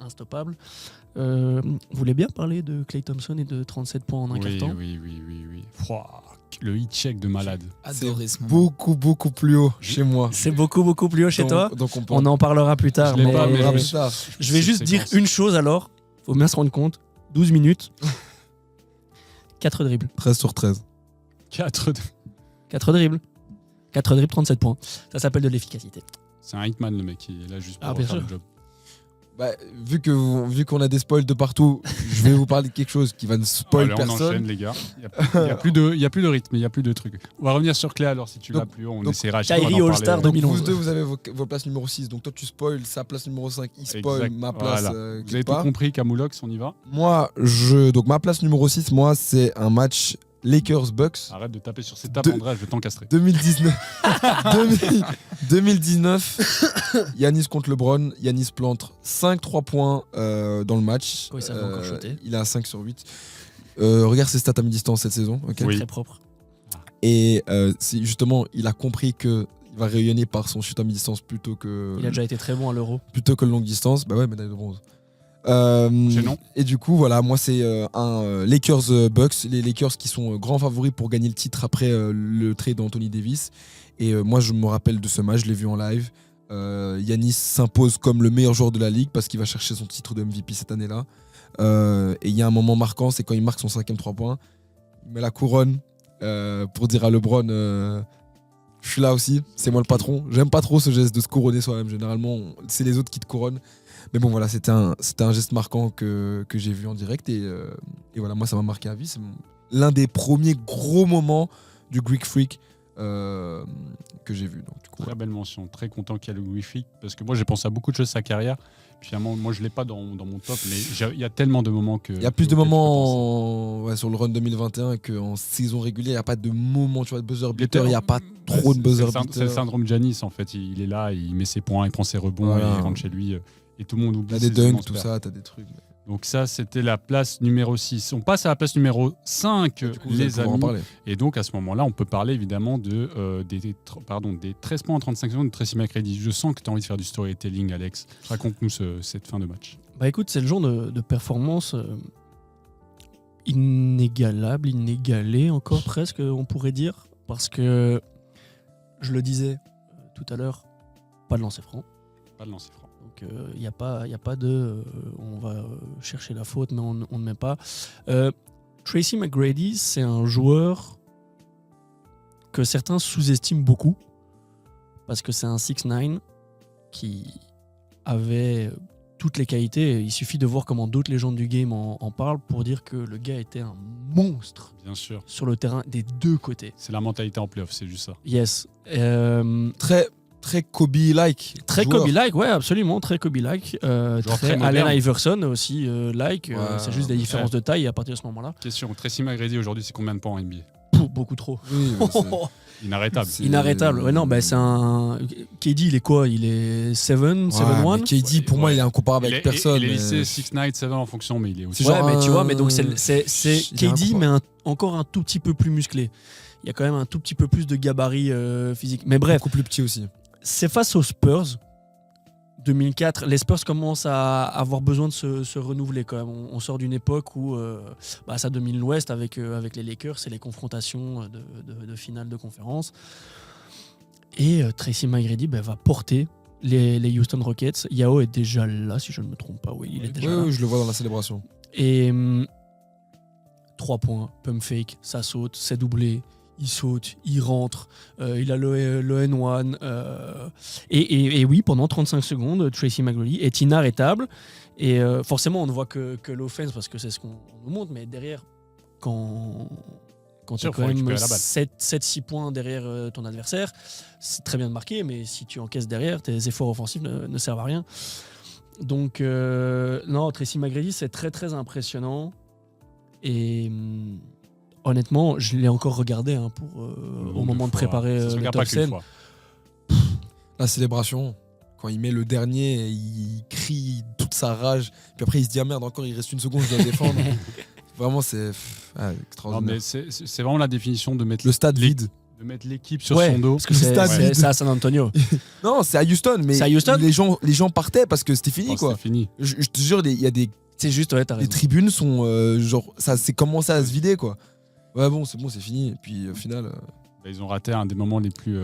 instoppable. Vous voulez bien parler de Klay Thompson et de 37 points en un quart temps? Oui. Pouah, le hit check de malade. Adoré ce moment. Beaucoup plus haut chez moi. C'est beaucoup plus haut chez Donc- toi. Donc On en parlera plus tard. Je l'ai pas, mais parlera je- plus tard. Je vais juste Cette dire séquence. une chose alors. Faut bien se rendre compte. 12 minutes. 4 dribbles. 13 sur 13. 4. 4 dribbles. 4 dribbles, 37 points. Ça s'appelle de l'efficacité. C'est un hitman, le mec, il est là juste pour Ah, bien faire sûr. le job. Bah, vu qu'on a des spoils de partout, je vais vous parler de quelque chose qui va ne spoil Allez, on personne. enchaîne, les gars. Il n'y a plus de rythme, il n'y a plus de trucs. On va revenir sur Clay alors, si tu l'as Donc- plus haut. On donc, essaiera à chaque fois Kyrie d'en All-Star parler. Donc 2011. vous deux, vous avez vos places numéro 6. Donc toi, tu spoil sa place numéro 5. Il spoil Exact. ma place. Voilà. Vous quelque avez tout part. compris, Camoulox, on y va. Moi, donc ma place numéro 6, moi, c'est un match Lakers-Bucks. Arrête de taper sur cette table, De- André, je vais t'encastrer. 2019. 2019, Yanis contre LeBron. Yanis plante 5-3 points dans le match. Oui, ça va encore shooter. Il a 5 sur 8. Regarde ses stats à mi-distance cette saison. ok. Oui. Très propre. Et justement, il a compris qu'il va rayonner par son shoot à mi-distance plutôt que Il a déjà été très bon à l'Euro. le longue distance. Bah ouais, médaille de bronze. Gênant. Et du coup, voilà, moi c'est un Lakers-Bucks. Les Lakers qui sont grands favoris pour gagner le titre après le trade d'Anthony Davis. Et moi, je me rappelle de ce match, je l'ai vu en live. Yanis s'impose comme le meilleur joueur de la ligue parce qu'il va chercher son titre de MVP cette année-là. Et il y a un moment marquant, c'est quand il marque son 5e 3 points. Il met la couronne pour dire à LeBron je suis là aussi, c'est moi le patron. J'aime pas trop ce geste de se couronner soi-même. Généralement, c'est les autres qui te couronnent. Mais bon, voilà, c'était un geste marquant que j'ai vu en direct. Et voilà, moi, ça m'a marqué à vie. C'est l'un des premiers gros moments du Greek Freak que j'ai vu. Donc, du coup, Très belle mention, très content qu'il y ait le Wi-Fi, parce que moi j'ai pensé à beaucoup de choses de sa carrière. Finalement, moi je l'ai pas dans mon top, mais il y a tellement de moments que. il y a plus de auxquels je peux penser. moments sur le run 2021 qu'en saison régulière. Il n'y a pas de moments, tu vois, de buzzer beater. était- Il n'y a pas trop de buzzer C'est le beater. syndrome Giannis en fait. Il est là, il met ses points, il prend ses rebonds, Voilà. et il rentre chez lui. Et tout le monde oublie T'as des ses dunks, immenses tout perfs. ça, t'as des trucs. Donc ça, c'était la place numéro 6. On passe à la place numéro 5, Du coup, vous allez les pouvoir en amis. parler. Et donc à ce moment-là, on peut parler évidemment des 13 points en 35 secondes de Tracy McGrady. Je sens que tu as envie de faire du storytelling, Alex. Raconte-nous cette fin de match. Bah écoute, c'est le genre de performance inégalable, inégalée encore presque, on pourrait dire. Parce que, je le disais tout à l'heure, pas de lancer franc. Pas de lancer franc. Donc il n'y a pas de on va chercher la faute, mais on ne met pas. Tracy McGrady, c'est un joueur que certains sous-estiment beaucoup. Parce que c'est un 6'9 qui avait toutes les qualités. Il suffit de voir comment d'autres légendes du game en parlent pour dire que le gars était un monstre Bien sûr. sur le terrain des deux côtés. C'est la mentalité en playoff, c'est juste ça. Yes. Très Kobe-like. Très joueur. Kobe-like, ouais, absolument, très Kobe-like. Joueur Très très moderne. Allen Iverson aussi, like. Ouais, c'est juste des différences de taille à partir de ce moment-là. Question, Tracy McGrady aujourd'hui, c'est combien de points en NBA? Beaucoup trop. Oui, mais c'est- Inarrêtable. C'est- Inarrêtable. Ouais, non, bah, c'est un. KD, il est quoi? Il est 7-1? Ouais, mais KD, pour moi, il est incomparable avec personne. Il est mais- lycée 6 Night 7 en fonction, mais il est aussi. C'est Ouais, genre mais tu vois, un- mais donc c'est il est KD, incroyable. mais encore un tout petit peu plus musclé. Il y a quand même un tout petit peu plus de gabarit physique. Mais bref, Beaucoup plus petit aussi. c'est face aux Spurs. 2004, les Spurs commencent à avoir besoin de se renouveler quand même. On sort d'une époque où ça domine l'Ouest avec les Lakers, c'est les confrontations de finale de conférence. Et Tracy McGrady va porter les Houston Rockets. Yao est déjà là, si je ne me trompe pas. Oui, il est déjà là. Oui, je le vois dans la célébration. Et 3 points, pump fake, ça saute, c'est doublé. Il saute, il rentre, il a le N1. Et oui, pendant 35 secondes, Tracy McGrady est inarrêtable. Et forcément, on ne voit que l'offense parce que c'est ce qu'on nous montre. Mais derrière, quand tu as quand même 7-6 points derrière ton adversaire, c'est très bien de marquer. Mais si tu encaisses derrière, tes efforts offensifs ne servent à rien. Donc, non, Tracy McGrady, c'est très, très impressionnant. Et... honnêtement, je l'ai encore regardé au moment de préparer le top 10. La célébration, quand il met le dernier, il crie toute sa rage. Puis après, il se dit, ah merde, encore il reste une seconde, je dois défendre. Vraiment, c'est extraordinaire. Non, mais c'est vraiment la définition de mettre le stade vide. De mettre l'équipe sur son dos. Parce que c'est à San Antonio. Non, c'est à Houston. Mais les gens partaient parce que c'était fini. Quoi. C'était fini. Je te jure, il y a des... C'est juste, ouais, t'as raison. Les tribunes sont ça s'est commencé à se vider, quoi. Ouais, bon, c'est fini. Et puis au final. Ils ont raté un des moments les plus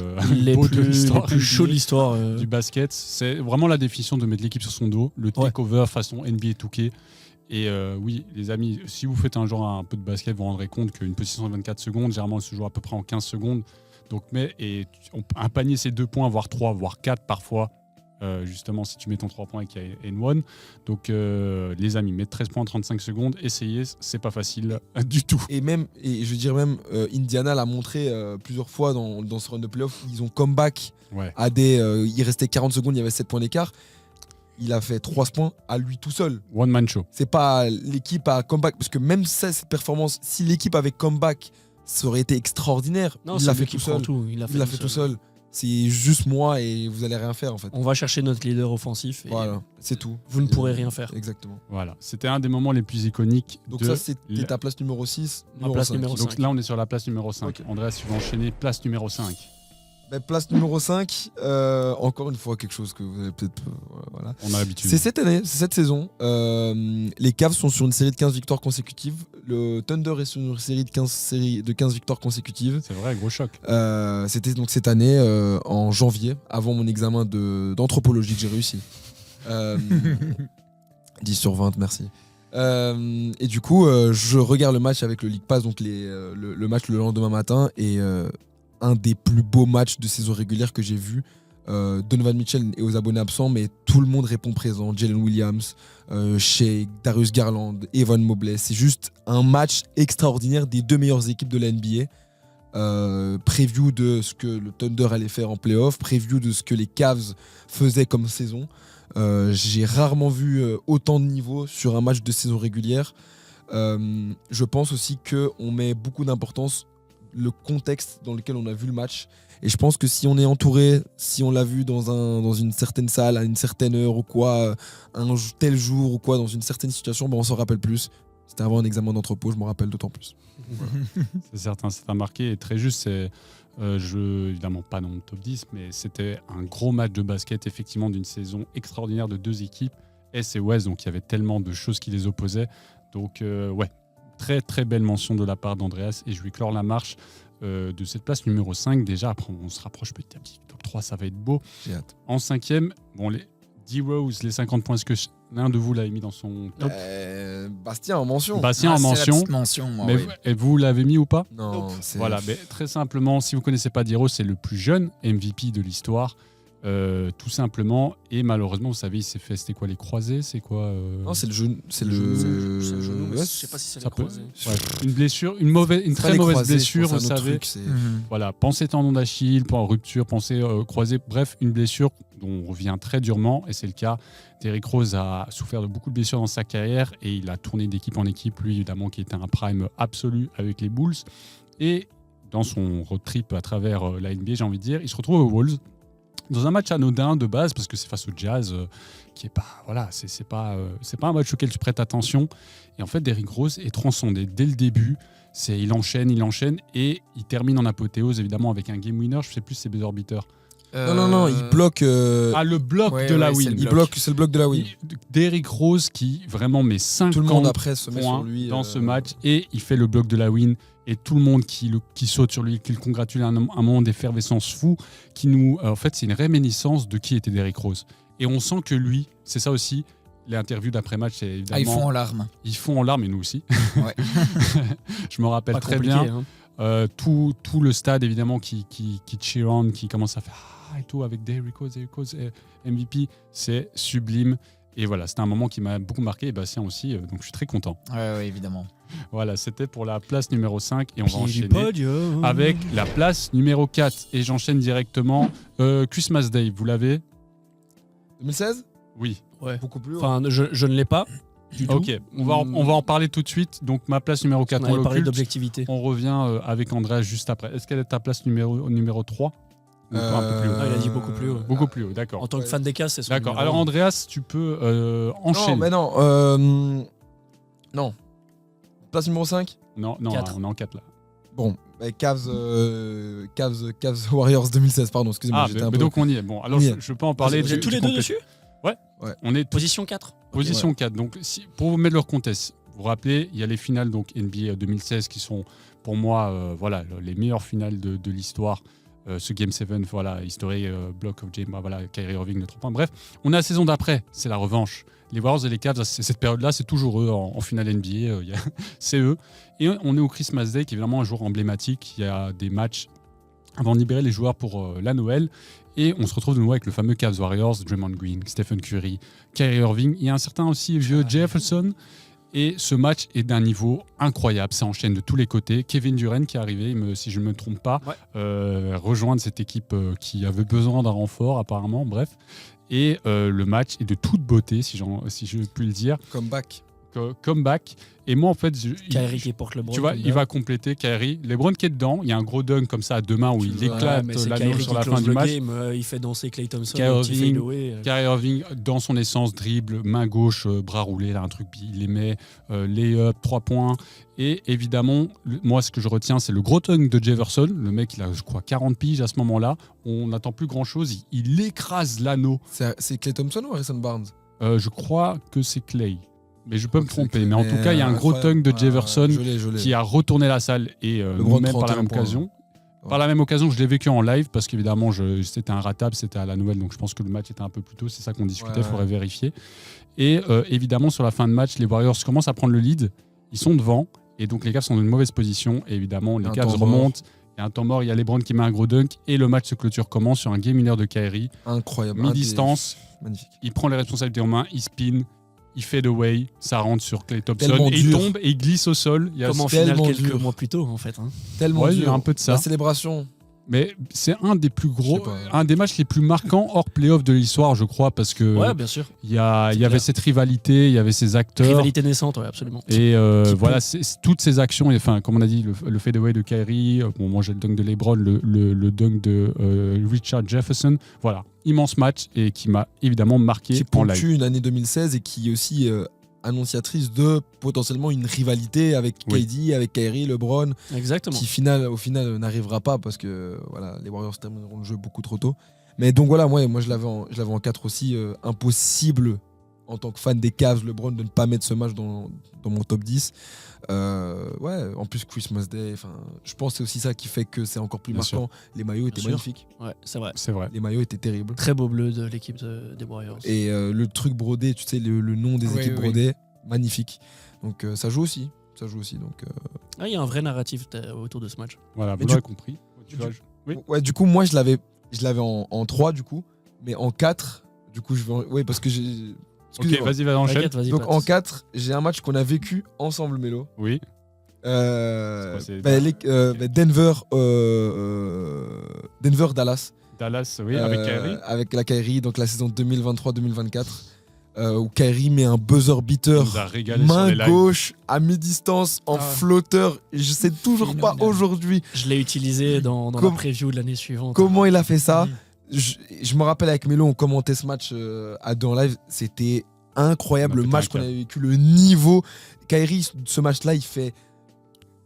chauds de l'histoire du basket. C'est vraiment la définition de mettre l'équipe sur son dos, le takeover façon NBA 2K. Et oui, les amis, si vous faites un peu de basket, vous vous rendrez compte qu'une possession de 24 secondes, généralement, elle se joue à peu près en 15 secondes. Donc, un panier, c'est 2 points, voire 3, voire 4 parfois. Justement, si tu mets ton 3 points et qu'il y a N1. Donc, les amis, mettre 13 points en 35 secondes, essayez, c'est pas facile du tout. Et je veux dire, Indiana l'a montré plusieurs fois dans ce run de playoff. Ils ont comeback à il restait 40 secondes, il y avait 7 points d'écart. Il a fait 3 points à lui tout seul. One man show. C'est pas l'équipe à comeback. Parce que même cette performance, si l'équipe avait comeback, ça aurait été extraordinaire. Non, il l'a fait tout seul. Il l'a fait tout seul. C'est juste moi et vous allez rien faire en fait. On va chercher notre leader offensif. Et voilà, c'est tout. Vous ne pourrez rien faire. Exactement. Voilà, c'était un des moments les plus iconiques. Donc ça, c'était ta place numéro 6. Numéro 5. Donc là, on est sur la place numéro 5. Okay. Andreas, tu vas enchaîner place numéro 5. Place numéro 5, encore une fois quelque chose que vous avez peut-être... voilà. On a l'habitude. C'est cette année, c'est cette saison. Les Cavs sont sur une série de 15 victoires consécutives. Le Thunder est sur une série de 15 victoires consécutives. C'est vrai, gros choc. C'était donc cette année, en janvier, avant mon examen d'anthropologie que j'ai réussi. 10 sur 20, merci. Et du coup, je regarde le match avec le League Pass, donc le match le lendemain matin, et... un des plus beaux matchs de saison régulière que j'ai vu. Donovan Mitchell est aux abonnés absents, mais tout le monde répond présent. Jalen Williams, Shea, Darius Garland, Evan Mobley. C'est juste un match extraordinaire des 2 meilleures équipes de la NBA. Preview de ce que le Thunder allait faire en playoff, preview de ce que les Cavs faisaient comme saison. J'ai rarement vu autant de niveaux sur un match de saison régulière. Je pense aussi qu'on met beaucoup d'importance le contexte dans lequel on a vu le match, et je pense que si on est entouré, si on l'a vu dans une certaine salle à une certaine heure ou quoi, un tel jour ou quoi, dans une certaine situation, on s'en rappelle plus. C'était avant un examen d'anthropo, je m'en rappelle d'autant plus. Voilà. C'est certain, ça t'a marqué, et très juste, c'est évidemment pas dans le top 10, mais c'était un gros match de basket, effectivement, d'une saison extraordinaire de 2 équipes, Est et Ouest, donc il y avait tellement de choses qui les opposaient. Donc très très belle mention de la part d'Andreas, et je lui clore la marche de cette place numéro 5. Déjà, après on se rapproche petit à petit. Top 3, ça va être beau. J'ai hâte. En 5e, les D-Rose, les 50 points, est-ce que l'un de vous l'avait mis dans son top? Bastien en mention. Bastien en mention. Moi, mais oui. Et vous l'avez mis ou pas? Non. Voilà, mais très simplement, si vous ne connaissez pas D-Rose, c'est le plus jeune MVP de l'histoire. Tout simplement, et malheureusement, vous savez, il s'est fait, c'était quoi, les croisés, c'est quoi Non, c'est le genou. C'est le genou, mais je sais pas si c'est les croisés. Une blessure, une très mauvaise blessure, vous savez. Voilà, pensez tendon d'Achille, rupture, pensez croisé, bref, une blessure dont on revient très durement, et c'est le cas. Derrick Rose a souffert de beaucoup de blessures dans sa carrière, et il a tourné d'équipe en équipe, lui évidemment, qui était un prime absolu avec les Bulls, et dans son road trip à travers la NBA, j'ai envie de dire, il se retrouve aux Wolves. Dans un match anodin de base, parce que c'est face au Jazz, qui est pas, voilà, c'est pas un match auquel tu prêtes attention. Et en fait, Derrick Rose est transcendé dès le début. Il enchaîne, et il termine en apothéose, évidemment, avec un game winner. Je sais plus si c'est buzzer beater. Non, il bloque. Ah, le bloc Ouais, de la ouais, c'est win. C'est le bloc de la win. Derrick Rose qui vraiment met 50 Tout le monde après se met points sur lui. dans ce match et il fait le bloc de la win et tout le monde qui saute sur lui, qui le congratule à un moment d'effervescence fou qui nous en fait c'est une réminiscence de qui était Derrick Rose et on sent que lui c'est ça aussi les interviews d'après-match c'est évidemment Ils font en larmes. ils font en larmes et nous aussi. Ouais. Je me rappelle Pas très compliqué, bien hein. tout le stade évidemment qui cheer on, qui commence à faire et tout avec Derrick Rose MVP, c'est sublime. Et voilà, c'était un moment qui m'a beaucoup marqué, et Bastien aussi, donc je suis très content. Ouais, évidemment. Voilà, c'était pour la place numéro 5 et on va Pied du enchaîner podium. avec la place numéro 4. Et j'enchaîne directement. Christmas Day, vous l'avez? 2016 Oui. Ouais. Beaucoup plus haut. Enfin, je ne l'ai pas du tout. Ok, on va en parler tout de suite. Donc ma place numéro 4, On on avait parlé l'occulte. d'objectivité. On revient avec Andreas juste après. Est-ce qu'elle est ta place numéro 3 ou un peu plus haut? Ah, il a dit beaucoup plus haut. Beaucoup plus haut, d'accord. En tant que fan des Cavs, c'est son D'accord. numéro Alors un. Andreas, tu peux enchaîner. Non, mais non. Non. Place numéro 5 Non, Quatre. on est en 4 là. Bon, Cavs Warriors 2016, pardon, excusez-moi. Ah, j'étais mais un peu... donc on y est. Bon, alors On y est. je peux en parler. Vous êtes tous les deux dessus On est Position 4. position 4. Donc, pour vous mettre leur contexte, vous vous rappelez, il y a les finales donc NBA 2016 qui sont pour moi voilà, les meilleures finales de l'histoire. Ce Game 7, voilà, historique, block of James, voilà, Kyrie Irving, de 3 points. Bref, on a la saison d'après, c'est la revanche. Les Warriors et les Cavs, cette période-là, c'est toujours eux en finale NBA, c'est eux. Et on est au Christmas Day, qui est vraiment un jour emblématique. Il y a des matchs avant de libérer les joueurs pour la Noël. Et on se retrouve de nouveau avec le fameux Cavs Warriors, Draymond Green, Stephen Curry, Kyrie Irving. Il y a un certain aussi vieux Jefferson. Et ce match est d'un niveau incroyable, ça enchaîne de tous les côtés. Kevin Durant qui est arrivé, si je ne me trompe pas, rejoindre cette équipe qui avait besoin d'un renfort apparemment, bref. Et le match est de toute beauté, si je puis le dire. Comeback. Et moi en fait, Kyrie qui porte le bras. tu vois, il va compléter Kyrie. LeBron qui est dedans, il y a un gros dunk comme ça à deux mains où il éclate l'anneau sur la fin du match. Il fait danser Klay Thompson. Kyrie Irving dans son essence, dribble, main gauche, bras roulés, là, un truc, il les met, lay-up, 3 points. Et évidemment, moi, ce que je retiens, c'est le gros dunk de Jefferson. Le mec, il a, je crois, 40 piges à ce moment-là. On n'attend plus grand-chose. Il écrase l'anneau. C'est Klay Thompson ou Harrison Barnes Je crois que c'est Klay. Mais je peux me C'est tromper. Klay, Mais en tout cas, il y a un gros dunk de Jefferson Je l'ai. qui a retourné la salle. Et gros nous-mêmes, par la 31 même points. occasion. Ouais. Par la même occasion, je l'ai vécu en live parce qu'évidemment, c'était un ratable, c'était à la Noël, donc je pense que le match était un peu plus tôt. C'est ça qu'on discutait, il faudrait vérifier. Et évidemment, sur la fin de match, les Warriors commencent à prendre le lead. Ils sont devant et donc les Cavs sont dans une mauvaise position. Et évidemment, les Cavs remontent. Il y a un temps mort, il y a LeBron qui met un gros dunk et le match se clôture comment sur un game winner de Kyrie. Incroyable. Mi-distance, Magnifique. il prend les responsabilités en main, il spin, il fade away, ça rentre sur Klay Thompson Tellement et il dur. tombe et il glisse au sol. Il y a Comme en finale tellement quelques dur. mois plus tôt, en fait. Tellement Ouais, il y a dur. un peu de ça. La célébration. Mais c'est un des plus gros, Je sais pas. un des matchs les plus marquants hors playoff de l'histoire, je crois, parce que Ouais, bien sûr. il y avait clair. cette rivalité, il y et ces acteurs. Rivalité naissante, ouais, absolument. Et Qui voilà, toutes ces actions, et, enfin, comme on a dit, le fadeaway de Kyrie, bon, moi j'ai le dunk de LeBron, le dunk de Richard Jefferson, voilà, immense match et qui m'a évidemment marqué Qui en live. ponctue une année 2016 et qui est aussi annonciatrice de potentiellement une rivalité avec Oui. KD, avec Kyrie, LeBron, Exactement. qui au final n'arrivera pas parce que voilà, les Warriors termineront le jeu beaucoup trop tôt. Mais donc voilà, moi je l'avais en 4 aussi. Impossible en tant que fan des Cavs, LeBron, de ne pas mettre ce match dans mon top 10. En plus Christmas Day, je pense que c'est aussi ça qui fait que c'est encore plus Bien marquant. Les maillots étaient sûr. magnifiques. Ouais, c'est vrai. C'est vrai. Les maillots étaient terribles. Très beau bleu de l'équipe des Warriors. Et le truc brodé, tu sais, le nom des équipes brodées, magnifique. Donc ça joue aussi. Donc, Ah, il y a un vrai narratif autour de ce match. Voilà, Mais vous l'aurez compris. Oui. Ouais, du coup, moi, je l'avais en 3, du coup. Mais en 4, du coup, je vais. Ouais, parce que j'ai. Ok, Excusez-moi. vas-y, enchaîne. T'inquiète, vas-y. Donc Pat. en 4, j'ai un match qu'on a vécu ensemble, Mélo. Oui. C'est quoi, Denver-Dallas. Dallas, oui, avec Kyrie. Avec la Kyrie, donc la saison 2023-2024. Où Kyrie met un buzzer beater, nous a régalé sur main les lives. gauche, à mi-distance, en flotteur. Je sais toujours pas Phénoménal. aujourd'hui Je l'ai utilisé dans la preview de l'année suivante. comment il a fait ça. Mhm. Je me rappelle avec Mélo, on commentait ce match à deux en live. C'était incroyable On a le pété match un qu'on câble. avait vécu, le niveau. Kyrie, ce match-là, il fait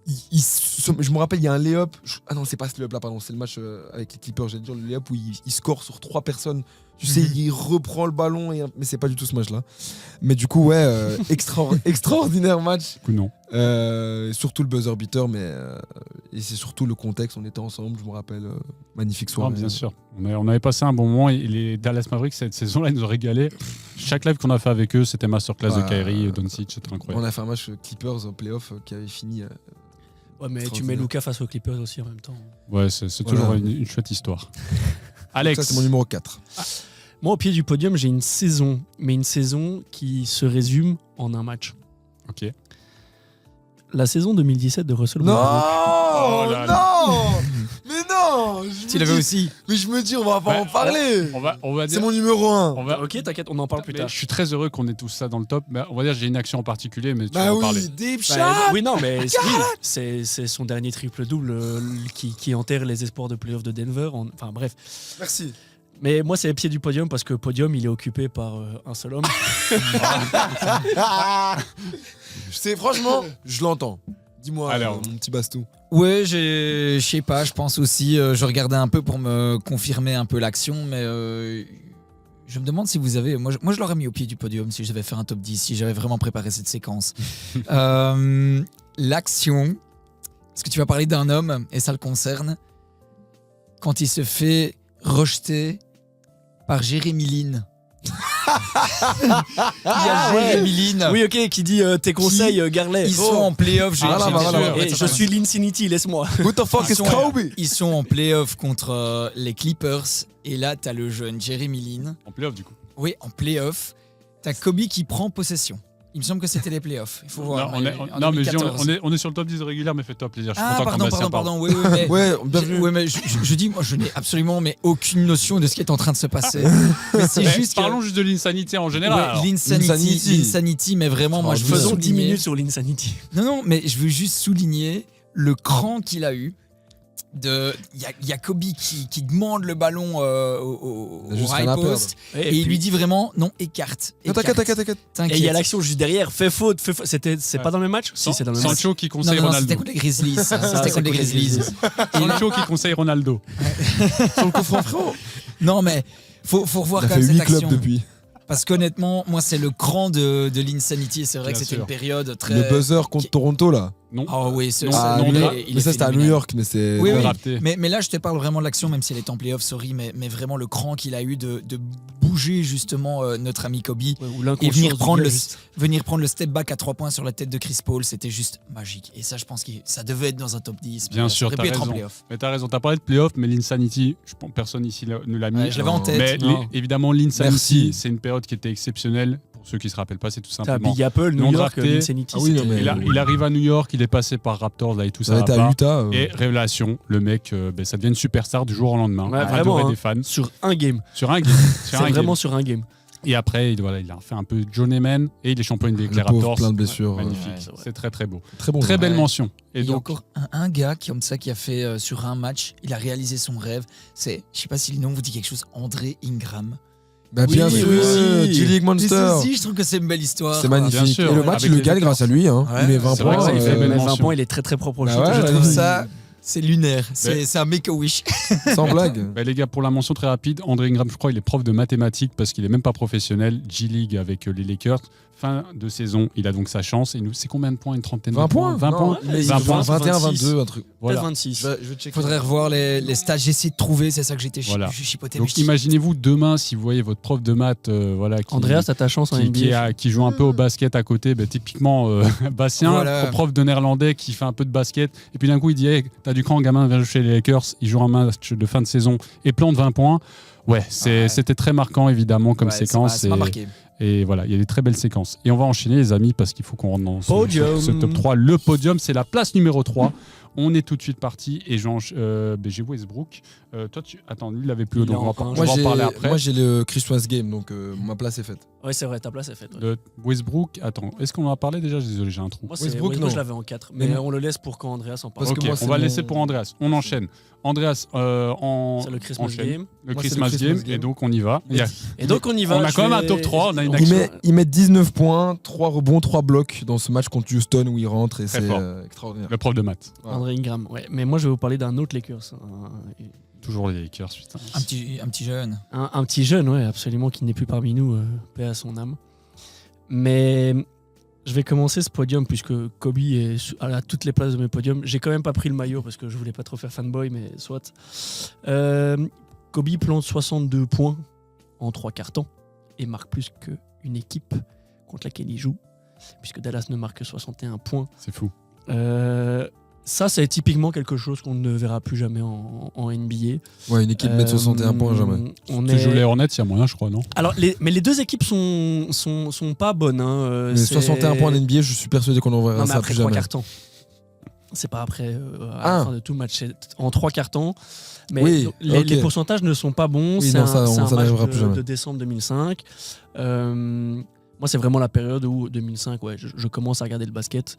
je me rappelle, il y a un lay-up. Ah non, c'est pas ce lay-up là, pardon, c'est le match avec les Clippers. J'allais dire le lay-up où il score sur 3 personnes. Tu sais, il reprend le ballon, mais c'est pas du tout ce match-là. Mais du coup, ouais, extraordinaire match. Du coup, non. Surtout le buzzer beater, mais et c'est surtout le contexte. On était ensemble, je me rappelle, magnifique Non, soirée. bien sûr. On avait passé un bon moment et les Dallas Mavericks cette saison-là, ils nous ont régalé. Chaque live qu'on a fait avec eux, c'était masterclass de Kyrie et Doncic, c'était incroyable. On a fait un match Clippers en playoff qui avait fini. Ouais, mais tu mets Luka face aux Clippers aussi en même temps. Ouais, c'est toujours une chouette histoire. Alex. Ça, c'est mon numéro 4. Moi, au pied du podium, j'ai une saison, mais une saison qui se résume en un match. Ok. La saison 2017 de Russell Non, Westbrook. Oh là non, mais non. Tu l'avais aussi. Mais je me dis, on va pas en parler. On va dire. C'est mon numéro 1. Ok, t'inquiète, on en parle plus Mais tard. je suis très heureux qu'on ait tous ça dans le top. Mais on va dire j'ai une action en particulier, mais tu Bah vas en parler. oui, Deep Shot. Oui, non, mais oui, c'est son dernier triple-double qui enterre les espoirs de playoff de Denver. Enfin, bref. Merci. Mais moi, c'est le pied du podium parce que le podium, il est occupé par un seul homme. Franchement, je l'entends. Dis-moi, Alors. mon petit bastou. Ouais, je sais pas, je pense aussi, je regardais un peu pour me confirmer un peu l'action, mais je me demande si vous avez... Moi, je l'aurais mis au pied du podium si je devais faire un top 10, si j'avais vraiment préparé cette séquence. L'action, parce que tu vas parler d'un homme, et ça le concerne, quand il se fait rejeter par Jérémy Lin. Il y a Jérémy Lin. Oui, ok, qui dit tes conseils, Garlet. Ils sont en play-off. Je suis l'Infinity, laisse-moi. Who the fuck is Kobe? Ils sont en play-off contre les Clippers. Et là, t'as le jeune Jérémy Lin. En playoff, du coup. Oui, en play-off. T'as Kobe qui prend possession. Il me semble que c'était les playoffs. Il faut voir. Non, mais je dis, on est sur le top 10 régulier, mais fais-toi plaisir. Je suis content qu'on Bastien parle. Pardon. Oui, mais, Ouais, mais je dis, moi, je n'ai absolument aucune notion de ce qui est en train de se passer. Mais c'est juste que... Parlons juste de l'Insanity en général. Ouais, l'Insanity, mais vraiment, moi, je veux Faisons 10 souligner... minutes sur l'Insanity. Non, mais je veux juste souligner le cran qu'il a eu. Il y a Kobe qui demande le ballon au high post et il lui dit vraiment non, écarte. Non, t'inquiète. Et il y a l'action juste derrière, fais faute. C'est pas dans le même match? Si, c'est dans le même match. Sancho qui conseille Non, Ronaldo. c'était contre les Grizzlies. C'était contre les Grizzlies. Sancho qui conseille Ronaldo. Sur le coup franc, frérot. Non, mais faut revoir Il a quand fait même 8 cette clubs action. depuis. Parce qu'honnêtement, moi, c'est le cran de l'Insanity. Et c'est vrai Bien que c'était sûr. une période très... Le buzzer contre Toronto, là. Non. Ah oui, Non, Mais ça, c'était à New York, mais c'est. Oui, oui. Raté. Mais là, je te parle vraiment de l'action, même si elle est en playoff, sorry, mais vraiment le cran qu'il a eu de bouger justement notre ami Kobe et venir prendre le step back à 3 points sur la tête de Chris Paul, c'était juste magique. Et ça, je pense que ça devait être dans un top 10. Bien sûr, ça t'as aurait pu être en raison. playoff. Mais t'as raison, t'as parlé de playoff, mais l'Insanity, je pense personne ici ne l'a mis. Ouais, je l'avais en tête. Mais Non. évidemment, l'Insanity, Merci. c'est une période qui était exceptionnelle. Pour ceux qui se rappellent pas, c'est tout T'as simplement. Big Apple, New non York, drafté. l'Insanity. Ah oui, non, mais- Il arrive à New York, il est passé par Raptors là et tout Ça ça. va être va à pas. Utah. Et révélation, le mec, ça devient une superstar du jour au lendemain. Ouais, Adoré vraiment, hein. des fans. Sur un game. Sur un game. C'est vraiment sur un game. Et après, il a fait un peu Journeyman et il est champion des Le pauvre, Raptors. plein de blessures. Magnifique. Ouais, c'est vrai. C'est très très beau. Très bon. Très joueur. belle Ouais. mention. Et Et il y a donc, encore un gars qui a fait sur un match, il a réalisé son rêve. C'est, je sais pas si le nom vous dit quelque chose, André Ingram. Bah, bien Oui, sûr, oui. G-League Et Monster. ça aussi, je trouve que c'est une belle histoire. C'est quoi. magnifique. Bien sûr, Et le ouais. match, Avec il le les gagne Lakers. grâce à lui. Hein. Ouais, Il met 20 c'est vrai points. que ça, il fait belle Mais 20 mention. points, il est très très propre au Bah shoot. ouais, Je ouais, trouve ouais. ça. C'est lunaire. Mais- C'est un make-a-wish. Sans blague. les gars, pour la mention très rapide, André Ingram, je crois, il est prof de mathématiques parce qu'il est même pas professionnel. G-League avec les Lakers. Fin de saison, il a donc sa chance. Et nous, c'est combien de points? Une trentaine 20 de points. points. 20 Non, points. mais 20 points. 21, 26. 22, un truc. Voilà. Peut-être 26. Je vais checker. Faudrait revoir les stats. J'ai essayé de trouver, c'est ça que j'étais Voilà. chipoté. Donc imaginez-vous demain, si vous voyez votre prof de maths qui, Andreas, t'as ta chance en NBA. qui joue un peu au basket à côté, typiquement Bastien, Voilà. prof de néerlandais qui fait un peu de basket. Et puis d'un coup, il dit hey, t'as du cran, gamin, viens jouer chez les Lakers. Il joue un match de fin de saison et plante 20 points. Ouais, c'était très marquant évidemment comme séquence. Ça m'a marqué. Et voilà, il y a des très belles séquences. Et on va enchaîner les amis parce qu'il faut qu'on rentre dans Podium. ce top 3. Le podium, c'est la place numéro 3. On est tout de suite parti et j'ai Westbrook. Toi, attends, lui, il l'avait plus haut, Il donc est on va en pas- un. on va en parler après. Moi, j'ai le Christmas Game, donc ma place est faite. Ouais, c'est vrai, ta place est faite. Ouais. De Westbrook, attends, est-ce qu'on en a parlé déjà? Désolé, j'ai un trou. Moi, Westbrook, Westbrook, non. je l'avais en 4. Mais Mais- on le laisse pour quand Andreas en parle. Parce que Ok, moi, on c'est va mon- laisser pour Andreas. On enchaîne. Andreas, C'est le Christmas enchaîne. Game. Le Moi, c'est Christmas, le Christmas Game, Game. et donc on y va. Il y a- Et donc, on y va. On a je quand même vais- un top 3, on a une on- action. Il met 19 points, 3 rebonds, 3 blocs dans ce match contre Houston où il rentre et Très c'est fort. extraordinaire. le prof de maths. Voilà. André Ingram, ouais. Mais moi, je vais vous parler d'un autre Lakers. Toujours les Lakers, putain. Un petit jeune. Un petit jeune, ouais, absolument, qui n'est plus parmi nous, paix à son âme. Mais je vais commencer ce podium puisque Kobe est à toutes les places de mes podiums. J'ai quand même pas pris le maillot parce que je voulais pas trop faire fanboy, mais soit. Kobe plante 62 points en 3 quarts-temps et marque plus qu'une équipe contre laquelle il joue, puisque Dallas ne marque que 61 points. C'est fou. Ça, c'est typiquement quelque chose qu'on ne verra plus jamais en NBA. Ouais, une équipe met 61 points, jamais. On Tu joues est... les Hornets, il y a moyen, je crois, non? Alors, mais les deux équipes sont pas bonnes. Hein. Mais 61 points en NBA, je suis persuadé qu'on en verra Non, mais ça après plus 3 jamais. quarts-temps. C'est pas après, à Ah. la fin de tout match. C'est en 3 quarts-temps. Mais Oui, donc, les, ok. les pourcentages ne sont pas bons. Oui, c'est non, un, ça, c'est on un s'en match arrivera plus jamais. de décembre 2005. Moi, c'est vraiment la période où, 2005, ouais, je commence à regarder le basket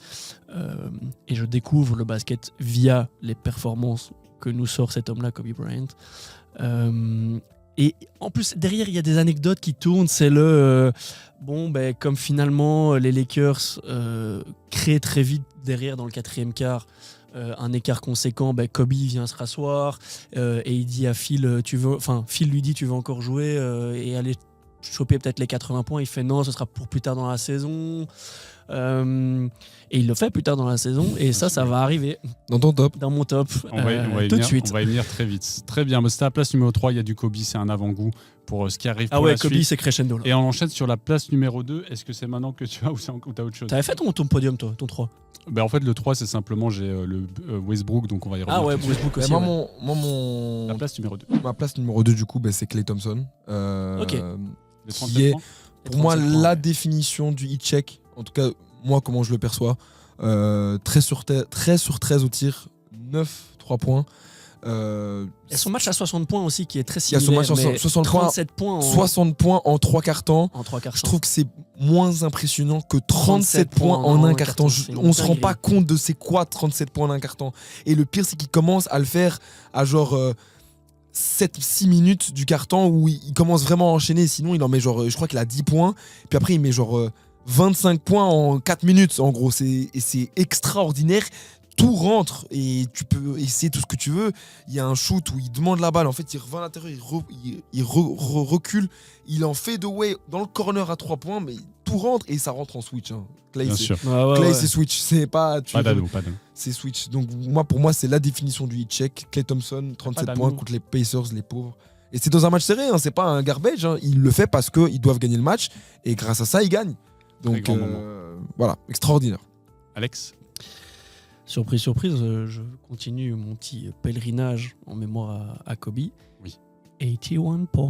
et je découvre le basket via les performances que nous sort cet homme-là, Kobe Bryant. Et en plus, derrière, il y a des anecdotes qui tournent. C'est comme finalement, les Lakers créent très vite derrière, dans le 4e quart, un écart conséquent. Kobe vient se rasseoir et il dit à Phil, Phil lui dit, tu veux encore jouer et aller choper peut-être les 80 points. Il fait non, ce sera pour plus tard dans la saison. Et il le fait plus tard dans la saison. Et ça va arriver Dans ton top. dans mon top On va y tout de venir, suite. on va y venir très vite. Très bien. Mais c'était à la place numéro 3, il y a du Kobe, c'est un avant-goût pour ce qui arrive Ah pour ouais, la Kobe, suite. c'est crescendo. Là. Et on enchaîne sur la place numéro 2. Est-ce que c'est maintenant que tu as ou t'as autre chose? T'avais fait ton podium, toi, ton 3. En fait, le 3, c'est simplement j'ai le Westbrook, donc on va y revenir. Ah ouais, tout de suite. Westbrook Mais aussi. moi, ouais. La place numéro 2. ma place numéro 2, du coup, c'est Klay Thompson. Ok. Les Qui 37 est- points. Et Pour moi, 37 points. la définition du hit check, en tout cas, moi, comment je le perçois, 13 sur 13 au tir, 9, 3 points. Il y a son match à 60 points aussi qui est très Il y a son similaire. match à mais 60 points, 37 points en, 60 points en 3 quarts temps. en 3 quarts. Je trouve que c'est moins impressionnant que 37 points en un quart temps. c'est une On se rend dinguerie. pas compte de c'est quoi 37 points en un quart temps. Et le pire, c'est qu'il commence à le faire à genre 7-6 minutes du quart temps où il commence vraiment à enchaîner. Sinon, il en met genre, je crois qu'il a 10 points. Puis après, il met genre 25 points en 4 minutes. En gros, c'est extraordinaire. Tout rentre et tu peux essayer tout ce que tu veux. Il y a un shoot où il demande la balle. En fait, il revient à l'intérieur, il recule. Il en fait de way dans le corner à 3 points, mais tout rentre et ça rentre en switch. Hein. Clay, Bien c'est- sûr. Clay, c'est switch. C'est pas. Pas d'ado, pas d'ado. C'est switch. Donc, pour moi, c'est la définition du hit check. Clay Thompson, 37 Pas points d'ado. contre les Pacers, les pauvres. Et c'est dans un match serré, hein. C'est pas un garbage. Hein. Il le fait parce qu'ils doivent gagner le match. Et grâce à ça, ils gagnent. Donc, grand moment. voilà, extraordinaire. Alex? Surprise, surprise, je continue mon petit pèlerinage en mémoire à Kobe. Oui. 81 points.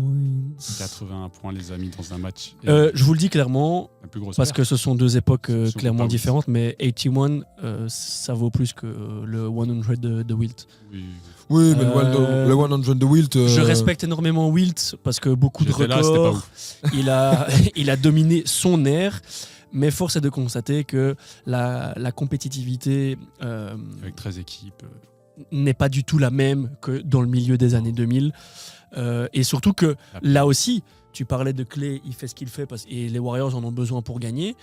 81 points, les amis, dans un match. Et Je vous le dis clairement, la plus grosse parce perte. que ce sont deux époques Surtout clairement pas Wilt. différentes, mais 81, ça vaut plus que le 100 de Wilt. Oui. Oui, mais Euh, le one on John de Wilt. Je respecte énormément Wilt parce que beaucoup de J'étais là, c'était pas records, il a dominé son ère. Mais force est de constater que la compétitivité Avec 13 équipes. n'est pas du tout la même que dans le milieu des années 2000. Et surtout que là aussi, tu parlais de Clay, il fait ce qu'il fait et les Warriors en ont besoin pour gagner.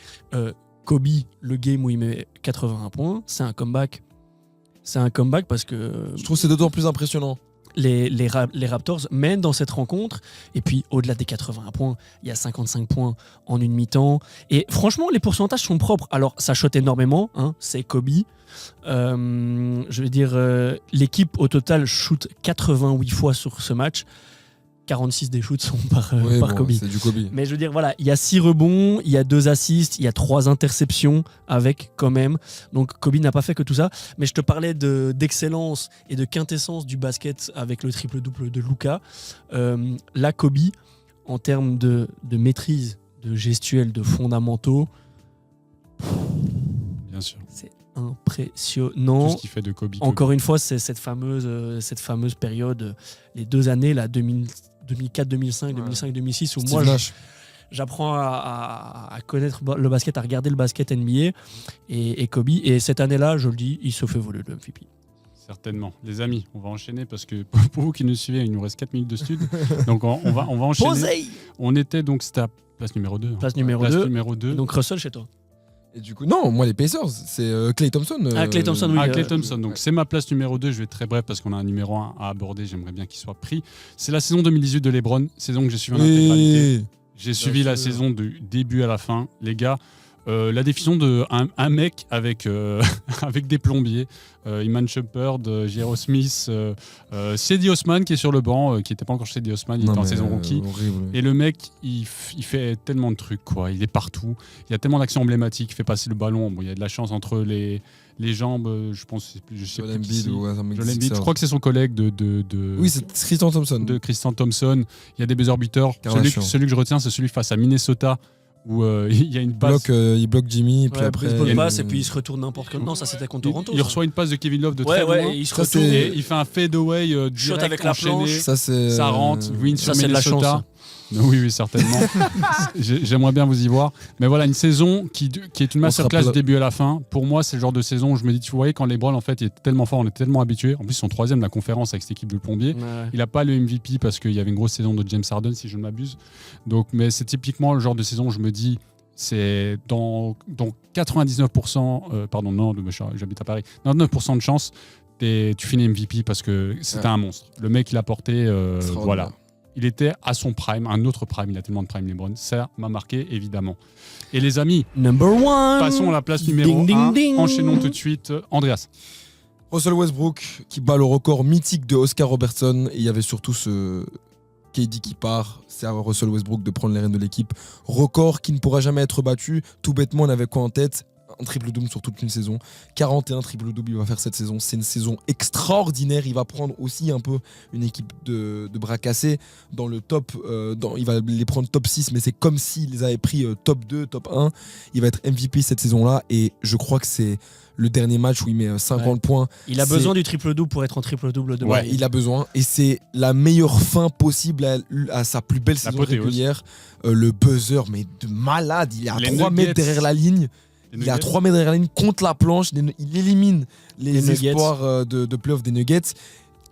Kobe, le game où il met 81 points, c'est un comeback. C'est un comeback parce que Je trouve que c'est d'autant plus impressionnant. les Raptors mènent dans cette rencontre. Et puis, au-delà des 81 points, il y a 55 points en une mi-temps. Et franchement, les pourcentages sont propres. Alors, ça shot énormément. Hein, c'est Kobe. Je veux dire, l'équipe, au total, shoot 88 fois sur ce match. 46 des shoots sont par Oui, bon, Kobe. c'est du Kobe. Mais je veux dire, voilà, il y a 6 rebonds, il y a 2 assists, il y a 3 interceptions avec quand même. Donc Kobe n'a pas fait que tout ça. Mais je te parlais d'excellence et de quintessence du basket avec le triple-double de Luka. Là, Kobe, en termes de maîtrise, de gestuelle, de fondamentaux, Bien sûr. c'est Tout impressionnant. ce qu'il fait de Kobe. Encore une fois, c'est cette fameuse période, les 2 années, là, 2004-2005, Ouais. 2005-2006, où Steve moi, Nash. j'apprends à connaître le basket, à regarder le basket NBA et Kobe. Et cette année-là, je le dis, il se fait voler le MVP. Certainement. Les amis, on va enchaîner parce que pour vous qui nous suivez, il nous reste 4 minutes de stud. Donc on va enchaîner. Posey On était donc, c'était à place numéro 2. Place numéro 2. numéro 2. Donc Russell chez toi. Et du coup, non, moi les Pacers, c'est Klay Thompson. Klay Thompson, oui. Klay Thompson. Donc c'est ma place numéro 2. Je vais être très bref parce qu'on a un numéro 1 à aborder. J'aimerais bien qu'il soit pris. C'est la saison 2018 de LeBron, saison que j'ai suivi en intégralité. Et... J'ai suivi la saison du début à la fin. Les gars, la définition d'un mec avec, avec des plombiers, Iman Shumpert, J.R. Smith, Cedi Osman qui est sur le banc, qui n'était pas encore Cedi Osman, il était en saison rookie. Horrible. Et le mec, il fait tellement de trucs, quoi. Il est partout. Il y a tellement d'actions emblématiques. Il fait passer le ballon. Bon, il y a de la chance entre les jambes. Je pense, je sais plus qui c'est. Joel Embiid, Je crois que c'est son collègue Oui, c'est Tristan Thompson. de Tristan Thompson. Il y a des buzzer beaters. Kardashian. Celui que je retiens, c'est celui face à Minnesota où il y a une passe. Il bloque Jimmy, puis Ouais, après. baseball pass, et puis il se retourne n'importe quand. Non, ça c'était contre Toronto. Il reçoit une passe de Kevin Love de très Ouais, loin. et il se Ça, retourne. c'est- Et il fait un fadeaway direct Shot avec la enchaîné. planche. Ça rentre, win sur Ça, c'est de la Minnesota. chance. Oui, certainement. J'aimerais bien vous y voir. Mais voilà, une saison qui est une masterclass du début à la fin. Pour moi, c'est le genre de saison où je me dis, tu voyais, quand LeBron, en fait, il est tellement fort, on est tellement habitué. En plus, ils sont troisième de la conférence avec cette équipe de plombiers. Ouais. Il n'a pas le MVP parce qu'il y avait une grosse saison de James Harden, si je ne m'abuse. Donc, mais c'est typiquement le genre de saison où je me dis, c'est dans 99%, pardon, non, j'habite à Paris, 99% de chance, tu finis MVP parce que c'était un monstre. Le mec, il a porté, voilà. Il était à son prime, un autre prime, il a tellement de prime LeBron. Ça m'a marqué, évidemment. Et les amis, Number one. passons à la place numéro 1. Enchaînons tout de suite. Andreas. Russell Westbrook qui bat le record mythique de Oscar Robertson. Et il y avait surtout ce KD qui part. C'est à Russell Westbrook de prendre les rênes de l'équipe. Record qui ne pourra jamais être battu. Tout bêtement, on avait quoi en tête ? Un triple-double sur toute une saison. 41 triple-double il va faire cette saison. C'est une saison extraordinaire. Il va prendre aussi un peu une équipe de bras cassés dans le top. Il va les prendre top 6, mais c'est comme s'il les avait pris top 2, top 1. Il va être MVP cette saison-là. Et je crois que c'est le dernier match où il met 50 points. Il a besoin du triple-double pour être en triple-double de Ouais, il a besoin. Et c'est la meilleure fin possible à sa plus belle saison régulière. Le buzzer, mais de malade. Il est à 3 mètres derrière la ligne. Il est à 3 mètres derrière la ligne contre la planche. Il élimine les espoirs de playoff des Nuggets.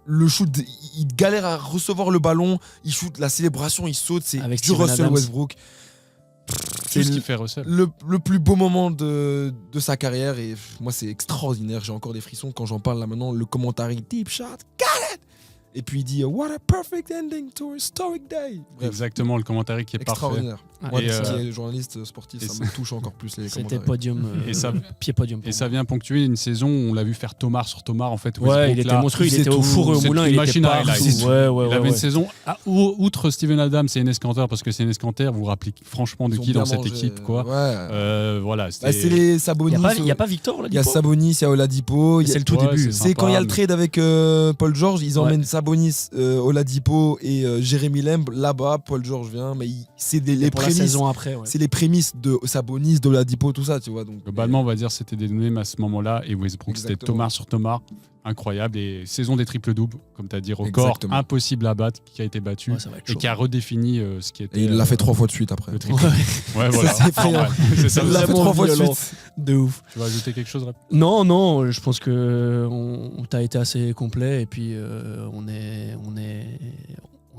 Le shoot, il galère à recevoir le ballon. Il shoot, la célébration, il saute. C'est avec du Russell Westbrook. C'est ce qu'il fait Russell. Le plus beau moment de sa carrière. Et moi, c'est extraordinaire. J'ai encore des frissons quand j'en parle là maintenant. Le commentaire, deep shot, got it! Et puis il dit what a perfect ending to a historic day. Bref, exactement, le commentaire qui est parfait. extraordinaire. Moi, qui est journaliste sportif, ça me touche encore plus les C'était commentaires. podium. Et ça, pied podium. Et ça vient ponctuer une saison où on l'a vu faire Tomar sur Tomar en fait. Ouais, il était monstrueux, il était au four et au moulin, il était partout. Il avait une saison, outre Steven Adams et Enes Kanter, parce que c'est Enes Kanter, vous vous rappelez franchement de qui dans cette équipe, quoi. Voilà, c'est les Sabonis. Il n'y a pas Victor Oladipo. Il y a Sabonis, il y a Oladipo. C'est le tout début. C'est quand il y a le trade avec Paul George, ils emmènent Sabonis, Oladipo et Jérémy Lamb là-bas. Paul George vient, mais c'est les prémices. C'est les prémices de Sabonis, d'Oladipo, tout ça, tu vois. Donc, globalement, on va dire c'était des données à ce moment-là. Et Westbrook, c'était Tomar sur Tomar. Incroyable. Et saison des triples-doubles, comme tu as dit, record impossible à battre, qui a été battu et qui a redéfini ce qui était. Et il l'a fait 3 fois de suite après. Ouais, voilà. C'est effrayant. C'est ça. Il l'a fait 3 fois de suite. De ouf. Tu vas ajouter quelque chose, Rap ? Non, je pense que t'as été assez complet et puis on est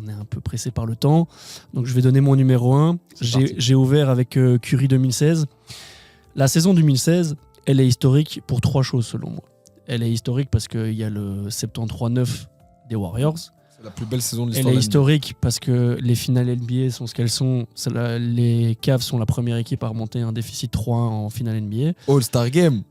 un peu pressé par le temps. Donc je vais donner mon numéro 1. J'ai ouvert avec Curry 2016. La saison 2016, elle est historique pour 3 choses selon moi. Elle est historique parce qu'il y a le 73-9 des Warriors. C'est la plus belle saison de l'histoire. Elle est historique parce que les finales NBA sont ce qu'elles sont. Les Cavs sont la première équipe à remonter un déficit 3-1 en finale NBA. All-Star Game.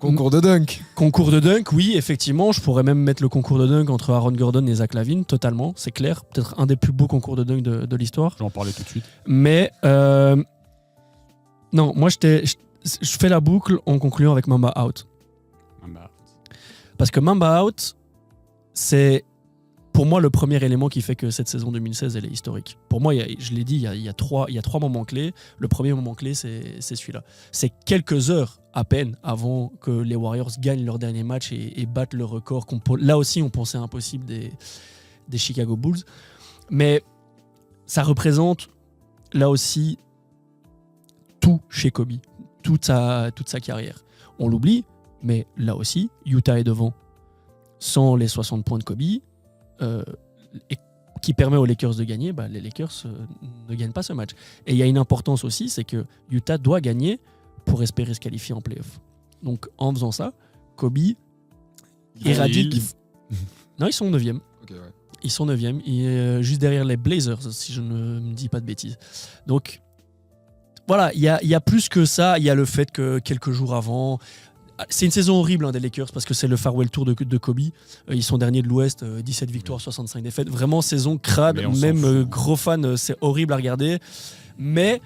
Concours de dunk. Concours de dunk, oui, effectivement. Je pourrais même mettre le concours de dunk entre Aaron Gordon et Zach LaVine, totalement, c'est clair. Peut-être un des plus beaux concours de dunk de l'histoire. Je vais en parler tout de suite. Mais non, moi je fais la boucle en concluant avec Mamba Out. Parce que Mamba Out, c'est pour moi le premier élément qui fait que cette saison 2016 elle est historique. Pour moi, je l'ai dit, il y a trois moments clés. Le premier moment clé, c'est celui-là. C'est quelques heures à peine avant que les Warriors gagnent leur dernier match et battent le record. Là aussi, on pensait impossible des Chicago Bulls. Mais ça représente là aussi, tout chez Kobe, toute sa carrière. On l'oublie, mais là aussi, Utah est devant. Sans les 60 points de Kobe, et qui permet aux Lakers de gagner, les Lakers ne gagnent pas ce match. Et il y a une importance aussi, c'est que Utah doit gagner pour espérer se qualifier en playoff. Donc en faisant ça, Kobe éradique... Non, ils sont 9e. Ok, ouais. Ils sont 9e, juste derrière les Blazers, si je ne me dis pas de bêtises. Donc, voilà, il y a plus que ça. Il y a le fait que quelques jours avant... C'est une saison horrible des Lakers parce que c'est le farewell tour de Kobe. Ils sont derniers de l'Ouest, 17 victoires, 65 défaites. Vraiment, saison crade. Même gros fan, c'est horrible à regarder. Mais...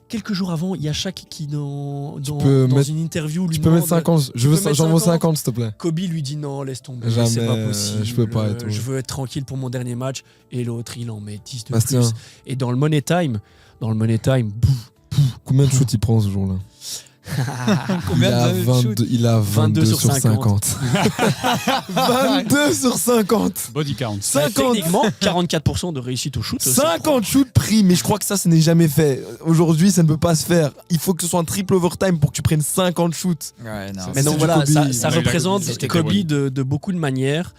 Quelques jours avant, il y a Shaq qui, dans une interview, lui Tu peux mettre 50, j'en veux 50 s'il te plaît. Kobe lui dit non, laisse tomber, Jamais, c'est pas possible. je peux pas et tout. Je veux être tranquille pour mon dernier match. Et l'autre, il en met 10 de Bastien. plus. Et dans le Money Time, Combien de shoots il prend ce jour-là? Il a 22 sur 50. 22 sur 50. Body count. 50. Techniquement, 44% de réussite au shoot. 50 shoots pris, mais je crois que ça n'est jamais fait. Aujourd'hui, ça ne peut pas se faire. Il faut que ce soit un triple overtime pour que tu prennes 50 shoots. Ouais, non. Mais donc C'est voilà, du Kobe. ça Ouais, représente c'était Kobe Kobe. de beaucoup de manières.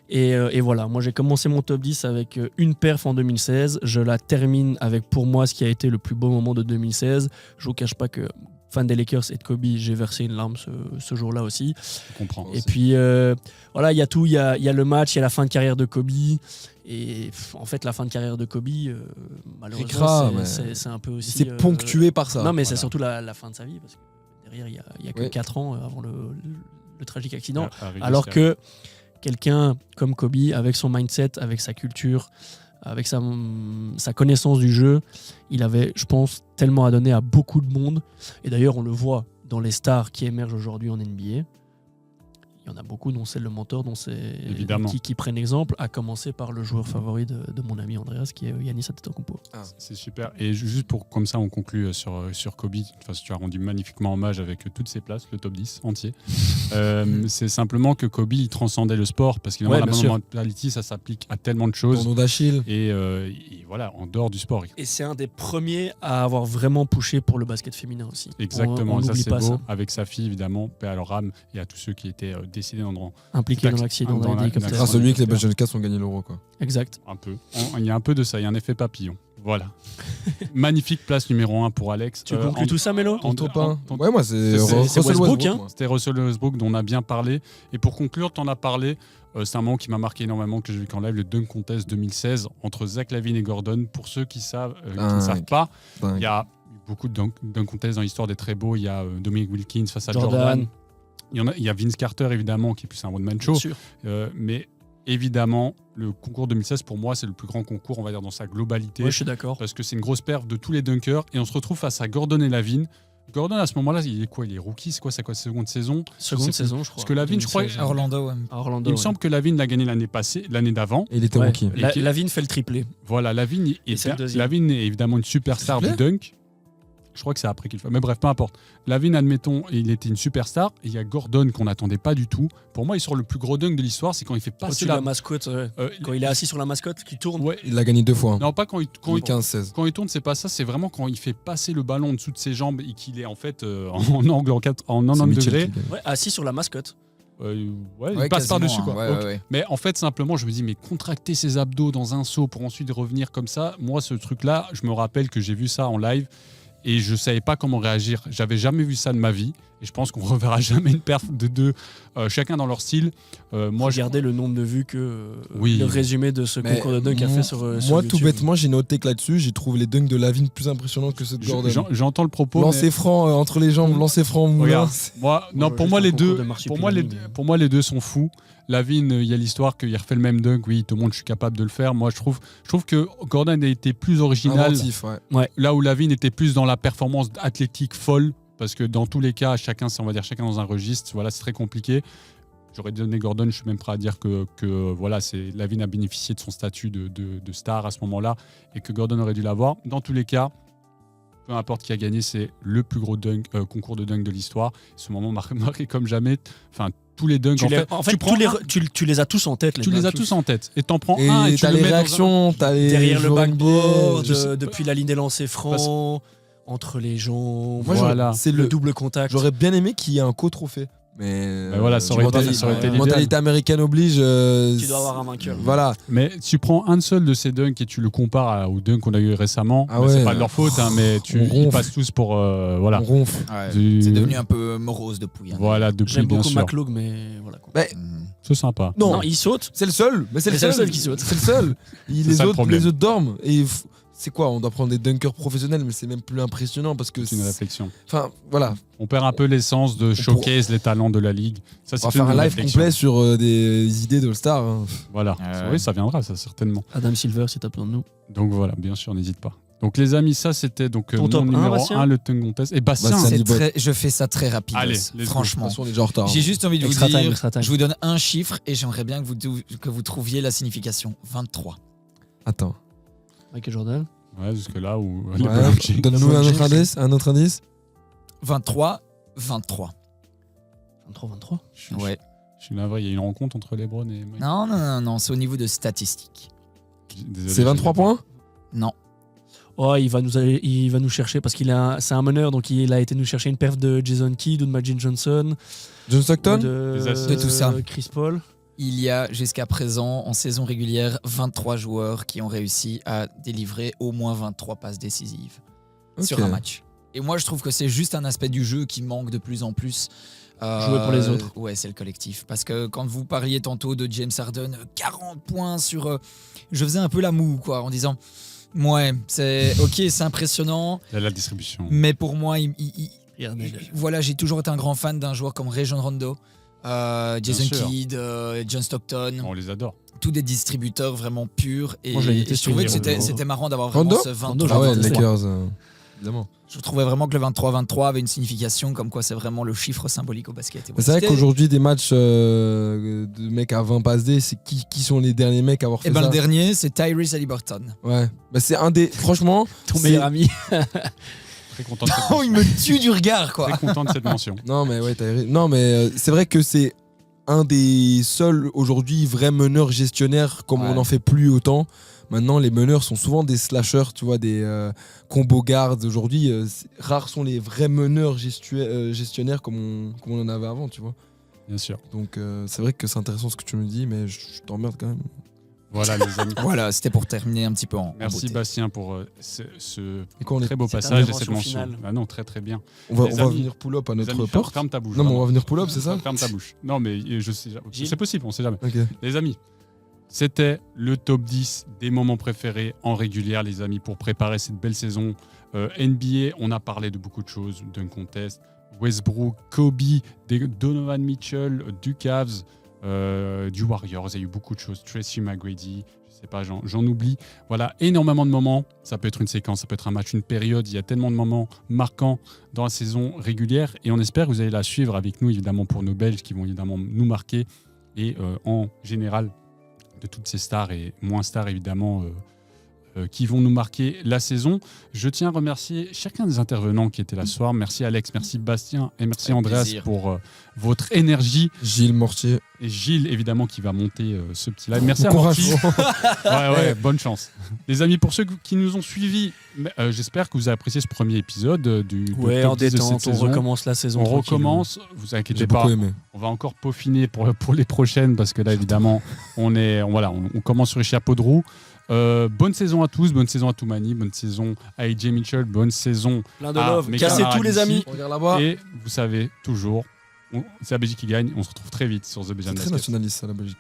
Et voilà, moi j'ai commencé mon top 10 avec une perf en 2016. Je la termine avec pour moi ce qui a été le plus beau moment de 2016. Je vous cache pas que fan des Lakers et de Kobe, j'ai versé une larme ce jour-là aussi. Je comprends. Et puis voilà, il y a tout, il y a le match, il y a la fin de carrière de Kobe. Et en fait, la fin de carrière de Kobe, Ricra, malheureusement, mais c'est un peu aussi... c'est ponctué par ça. Non, mais c'est Voilà. surtout la fin de sa vie, parce que derrière, il y a que Ouais. 4 ans avant le tragique accident. Harry Alors Styles. que quelqu'un comme Kobe, avec son mindset, avec sa culture, avec sa connaissance du jeu, il avait, je pense, tellement à donner à beaucoup de monde. Et d'ailleurs, on le voit dans les stars qui émergent aujourd'hui en NBA. Il y en a beaucoup dont c'est le mentor, dont c'est Évidemment. qui prennent exemple, à commencer par le joueur favori de mon ami Andreas, qui est Giannis Antetokounmpo. C'est super. Et juste pour, comme ça, on conclut sur Kobe. Enfin, tu as rendu magnifiquement hommage avec toutes ses places, le top 10 entier. C'est simplement que Kobe, il transcendait le sport parce qu'il a Ouais, la bien sûr. mentality, ça s'applique à tellement de choses. Tournoi d'Achille. Et voilà, en dehors du sport. Et c'est un des premiers à avoir vraiment poussé pour le basket féminin aussi. Exactement, On ça n'oublie c'est pas beau. ça. Avec sa fille, évidemment, paix à leur âme, et à tous ceux qui étaient décédés dans Impliqué dans l'accident dans d'un hélicoptère. Grâce à lui que les Belgian Cats ont gagné l'Euro, quoi. Exact. un peu. Il y a un peu de ça, il y a un effet papillon. Voilà. Magnifique place numéro 1 pour Alex. Tu conclus tout ça, Mélo en- Ton top 1. en- Ouais, moi, c'est c'est Russell Westbrook, hein. moi. C'était Russell Westbrook dont on a bien parlé. Et pour conclure, tu en as parlé. C'est un moment qui m'a marqué énormément, que j'ai vu qu'en live, le Dunk Contest 2016 entre Zach LaVine et Gordon. Pour ceux qui savent, qui ne savent pas, Dingue. il y a beaucoup de Dunk Contest dans l'histoire des très beaux. Il y a Dominic Wilkins face à Jordan. Jordan. Il y a Vince Carter, évidemment, qui est plus un one-man show. Bien sûr. Mais évidemment, le concours 2016, pour moi, c'est le plus grand concours, on va dire, dans sa globalité. Ouais, je suis d'accord. Parce que c'est une grosse perf de tous les dunkers. Et on se retrouve face à Gordon et LaVine. Gordon, à ce moment-là, il est quoi? Il est rookie? C'est quoi sa seconde saison? Seconde sais saison, je crois. Parce que LaVine, je crois, 2016. À Orlando, ouais. À Orlando. Il me ouais. semble que LaVine l'a gagné l'année passée, l'année d'avant. Et il était Ouais. rookie. Lavigne fait le triplé. Voilà, LaVine Et c'est le deuxième. LaVine est évidemment une superstar du Triplé dunk. Je crois que c'est après qu'il le fait. Mais bref, peu importe. LaVine, admettons, il était une superstar. Et il y a Gordon qu'on n'attendait pas du tout. Pour moi, il sort le plus gros dunk de l'histoire, c'est quand il fait passer Au-dessus de la mascotte, ouais. Quand il est assis sur la mascotte, qui tourne. Ouais. Il l'a gagné 2 fois. hein. Non, pas quand il 2015-16. Quand il tourne, c'est pas ça, c'est vraiment quand il fait passer le ballon en dessous de ses jambes et qu'il est en fait en angle en 90 C'est Mitchell degrés. qui gagne. Ouais, assis sur la mascotte. Il passe par-dessus. quasiment, quoi. ouais, Donc, ouais, ouais. Mais en fait, simplement, je me dis, mais contracter ses abdos dans un saut pour ensuite revenir comme ça, moi, ce truc-là, je me rappelle que j'ai vu ça en live et je savais pas comment réagir. J'avais jamais vu ça de ma vie et je pense qu'on reverra jamais une perf de deux, chacun dans leur style. Moi, Regardez le nombre de vues que Oui. le résumé de ce Mais concours de dunk a fait sur Moi, sur tout YouTube. bêtement, j'ai noté que là-dessus, j'ai trouvé les dunks de Lavigne plus impressionnants que ceux de Gordon. j'entends le propos. Lancer franc entre les jambes, lancer franc moulin. Regarde, moi, non, Ouais, pour juste moi un les concours deux, de marsupilami, mais- pour moi les deux sont fous. Lavigne, il y a l'histoire qu'il refait le même dunk, oui, il te montre je suis capable de le faire. Moi, je trouve que Gordon a été plus original, Inventif, ouais. là où Lavigne était plus dans la performance athlétique folle, parce que dans tous les cas, chacun dans un registre, voilà, c'est très compliqué. J'aurais donné Gordon, je suis même prêt à dire que voilà, Lavigne a bénéficié de son statut de star à ce moment-là et que Gordon aurait dû l'avoir. Dans tous les cas, peu importe qui a gagné, c'est le plus gros concours de dunk de l'histoire. Ce moment marqué comme jamais. Enfin, tous les dunks. Tu prends tu les as tous en tête. tu les as tous en tête. Et t'en prends un et tu t'as le les mets réactions, t'as les derrière le joueurs NBA, backboard, je sais- depuis la ligne des lancers francs, entre les jambes, Moi, Voilà. c'est le double contact. J'aurais bien aimé qu'il y ait un co-trophée. Mais Ben voilà, ça aurait été l'idéal. mentalité américaine oblige. Tu dois avoir un vainqueur. Voilà. Mais tu prends un seul de ces dunks et tu le compares aux dunks qu'on a eu récemment. Ah Ben, c'est ouais. pas de leur faute, hein, mais On ils ronfle. passent tous pour voilà. On ronfle. Du- C'est devenu un peu morose depuis. hein. Voilà, depuis J'aime bien beaucoup sûr. McLaughlin, mais voilà. Quoi. Mhm. C'est sympa. Non, il saute. c'est le seul. Mais c'est le Mais c'est le seul. seul qui saute. C'est le seul. C'est ça le problème. Les autres dorment. Et c'est quoi? On doit prendre des dunkers professionnels, mais c'est même plus impressionnant parce que. C'est une réflexion. Enfin, voilà. On perd un peu l'essence de showcase les talents de la ligue. Ça, On c'est va faire une un live réflexion. complet sur des idées d'All-Star. Hein. Voilà. Ouais. Oui, ça viendra, ça certainement. Adam Silver, si t'as besoin de nous. Donc voilà, bien sûr, n'hésite pas. Donc les amis, ça c'était donc Ton mon top un, numéro Bastien 1, le dunk contest. Et Bastien, Bastien. C'est Bot. je fais ça très rapide. Allez, let's go. De Franchement. toute façon, on est déjà en retard. J'ai juste envie de vous Extra time, dire, extra time. je vous donne un chiffre et j'aimerais bien que vous trouviez la signification. 23. Attends. Michael Jordan. ouais, jusque là où Ouais, donne-nous un autre indice. Un autre indice. 23, 23. 23. Ouais. Je suis navré, il y a une rencontre entre LeBron et Mike. Non, c'est au niveau de statistiques. Désolé, C'est 23 j'ai- points. Non. Oh, il va nous chercher parce c'est un meneur, donc il a été nous chercher une perf de Jason Kidd ou de Magic Johnson. John Stockton. Des assists. De tout ça. Chris Paul. Il y a jusqu'à présent, en saison régulière, 23 joueurs qui ont réussi à délivrer au moins 23 passes décisives sur un match. Et moi, je trouve que c'est juste un aspect du jeu qui manque de plus en plus. Jouer pour les autres. Ouais, c'est le collectif. Parce que quand vous parliez tantôt de James Harden, 40 points sur... je faisais un peu la moue, quoi, en disant... Ouais, c'est ok, c'est impressionnant, Il y a la distribution. mais pour moi, Regardez. j'ai toujours été un grand fan d'un joueur comme Rajon Rondo, Jason sûr. Kidd, John Stockton, On les adore. tous des distributeurs vraiment purs. Et, Moi, je l'ai et été je trouvais que sur c'était Rondo. c'était marrant d'avoir vraiment Rondo ce Rondo, 23. Ah ouais, Rondo, les c'est Lakers. Évidemment. Je trouvais vraiment que le 23-23 avait une signification, comme quoi c'est vraiment le chiffre symbolique au basket. Et Mais c'est vrai qu'aujourd'hui, des matchs de mecs à 20 passes D, c'est qui sont les derniers mecs à avoir fait Et ben ça le dernier, c'est Tyrese Haliburton. Ouais. Bah, c'est un des. Franchement. Ton c'est- meilleur ami. Très content de cette Oh, il mention. me tue du regard, quoi. Très content de cette mention. Non, mais ouais, non, mais c'est vrai que c'est un des seuls aujourd'hui vrais meneurs gestionnaires, comme Ouais. on n'en fait plus autant. Maintenant, les meneurs sont souvent des slashers, tu vois, des combo guards. Aujourd'hui, rares sont les vrais meneurs gestionnaires comme on en avait avant, tu vois. Bien sûr. Donc, c'est vrai que c'est intéressant ce que tu me dis, mais je t'emmerde quand même. Voilà les amis. Voilà, c'était pour terminer un petit peu en Merci beauté. Bastien pour ce Et quoi, on, est- très beau Cette passage et cette intervention mention. finale. Ah non, très très bien. on va Les amis, venir pull-up à Les notre amis, porte. ferme ta bouche. Non, mais on vraiment. va venir pull-up, c'est ça Ferme ta bouche. Non, mais je sais, Gilles. c'est possible, on sait jamais. Ok. Les amis, c'était le top 10 des moments préférés en régulière, les amis, pour préparer cette belle saison NBA. On a parlé de beaucoup de choses, d'un contest, Westbrook, Kobe, Donovan Mitchell, du Cavs, du Warriors. Il y a eu beaucoup de choses. Tracy McGrady, je sais pas, j'en oublie. Voilà, énormément de moments. Ça peut être une séquence, ça peut être un match, une période. Il y a tellement de moments marquants dans la saison régulière. Et on espère que vous allez la suivre avec nous, évidemment, pour nos Belges qui vont évidemment nous marquer. Et en général, de toutes ces stars et moins stars évidemment qui vont nous marquer la saison. Je tiens à remercier chacun des intervenants qui étaient là ce soir. Merci Alex, merci Bastien et merci Avec Andreas plaisir. pour votre énergie. Gilles Mortier. Et Gilles évidemment qui va monter ce petit live. Merci à Courage. Morty. Ouais, bonne chance. Les amis, pour ceux qui nous ont suivis, j'espère que vous avez apprécié ce premier épisode du Ouais, top en 10 de détente, cette on saison. recommence la saison. On tranquille. recommence, vous inquiétez J'ai pas. beaucoup aimé. On va encore peaufiner pour les prochaines parce que là, évidemment, on commence sur les chapeaux de roue. Bonne saison à tous, bonne saison à Toumani, bonne saison à AJ Mitchell, bonne saison Plein de à love. mes Cassez camarades tous les ici. amis. On regarde là-bas. Et vous savez, toujours, c'est la Belgique qui gagne. On se retrouve très vite sur The Belgian C'est très Basket. nationaliste, ça, la Belgique.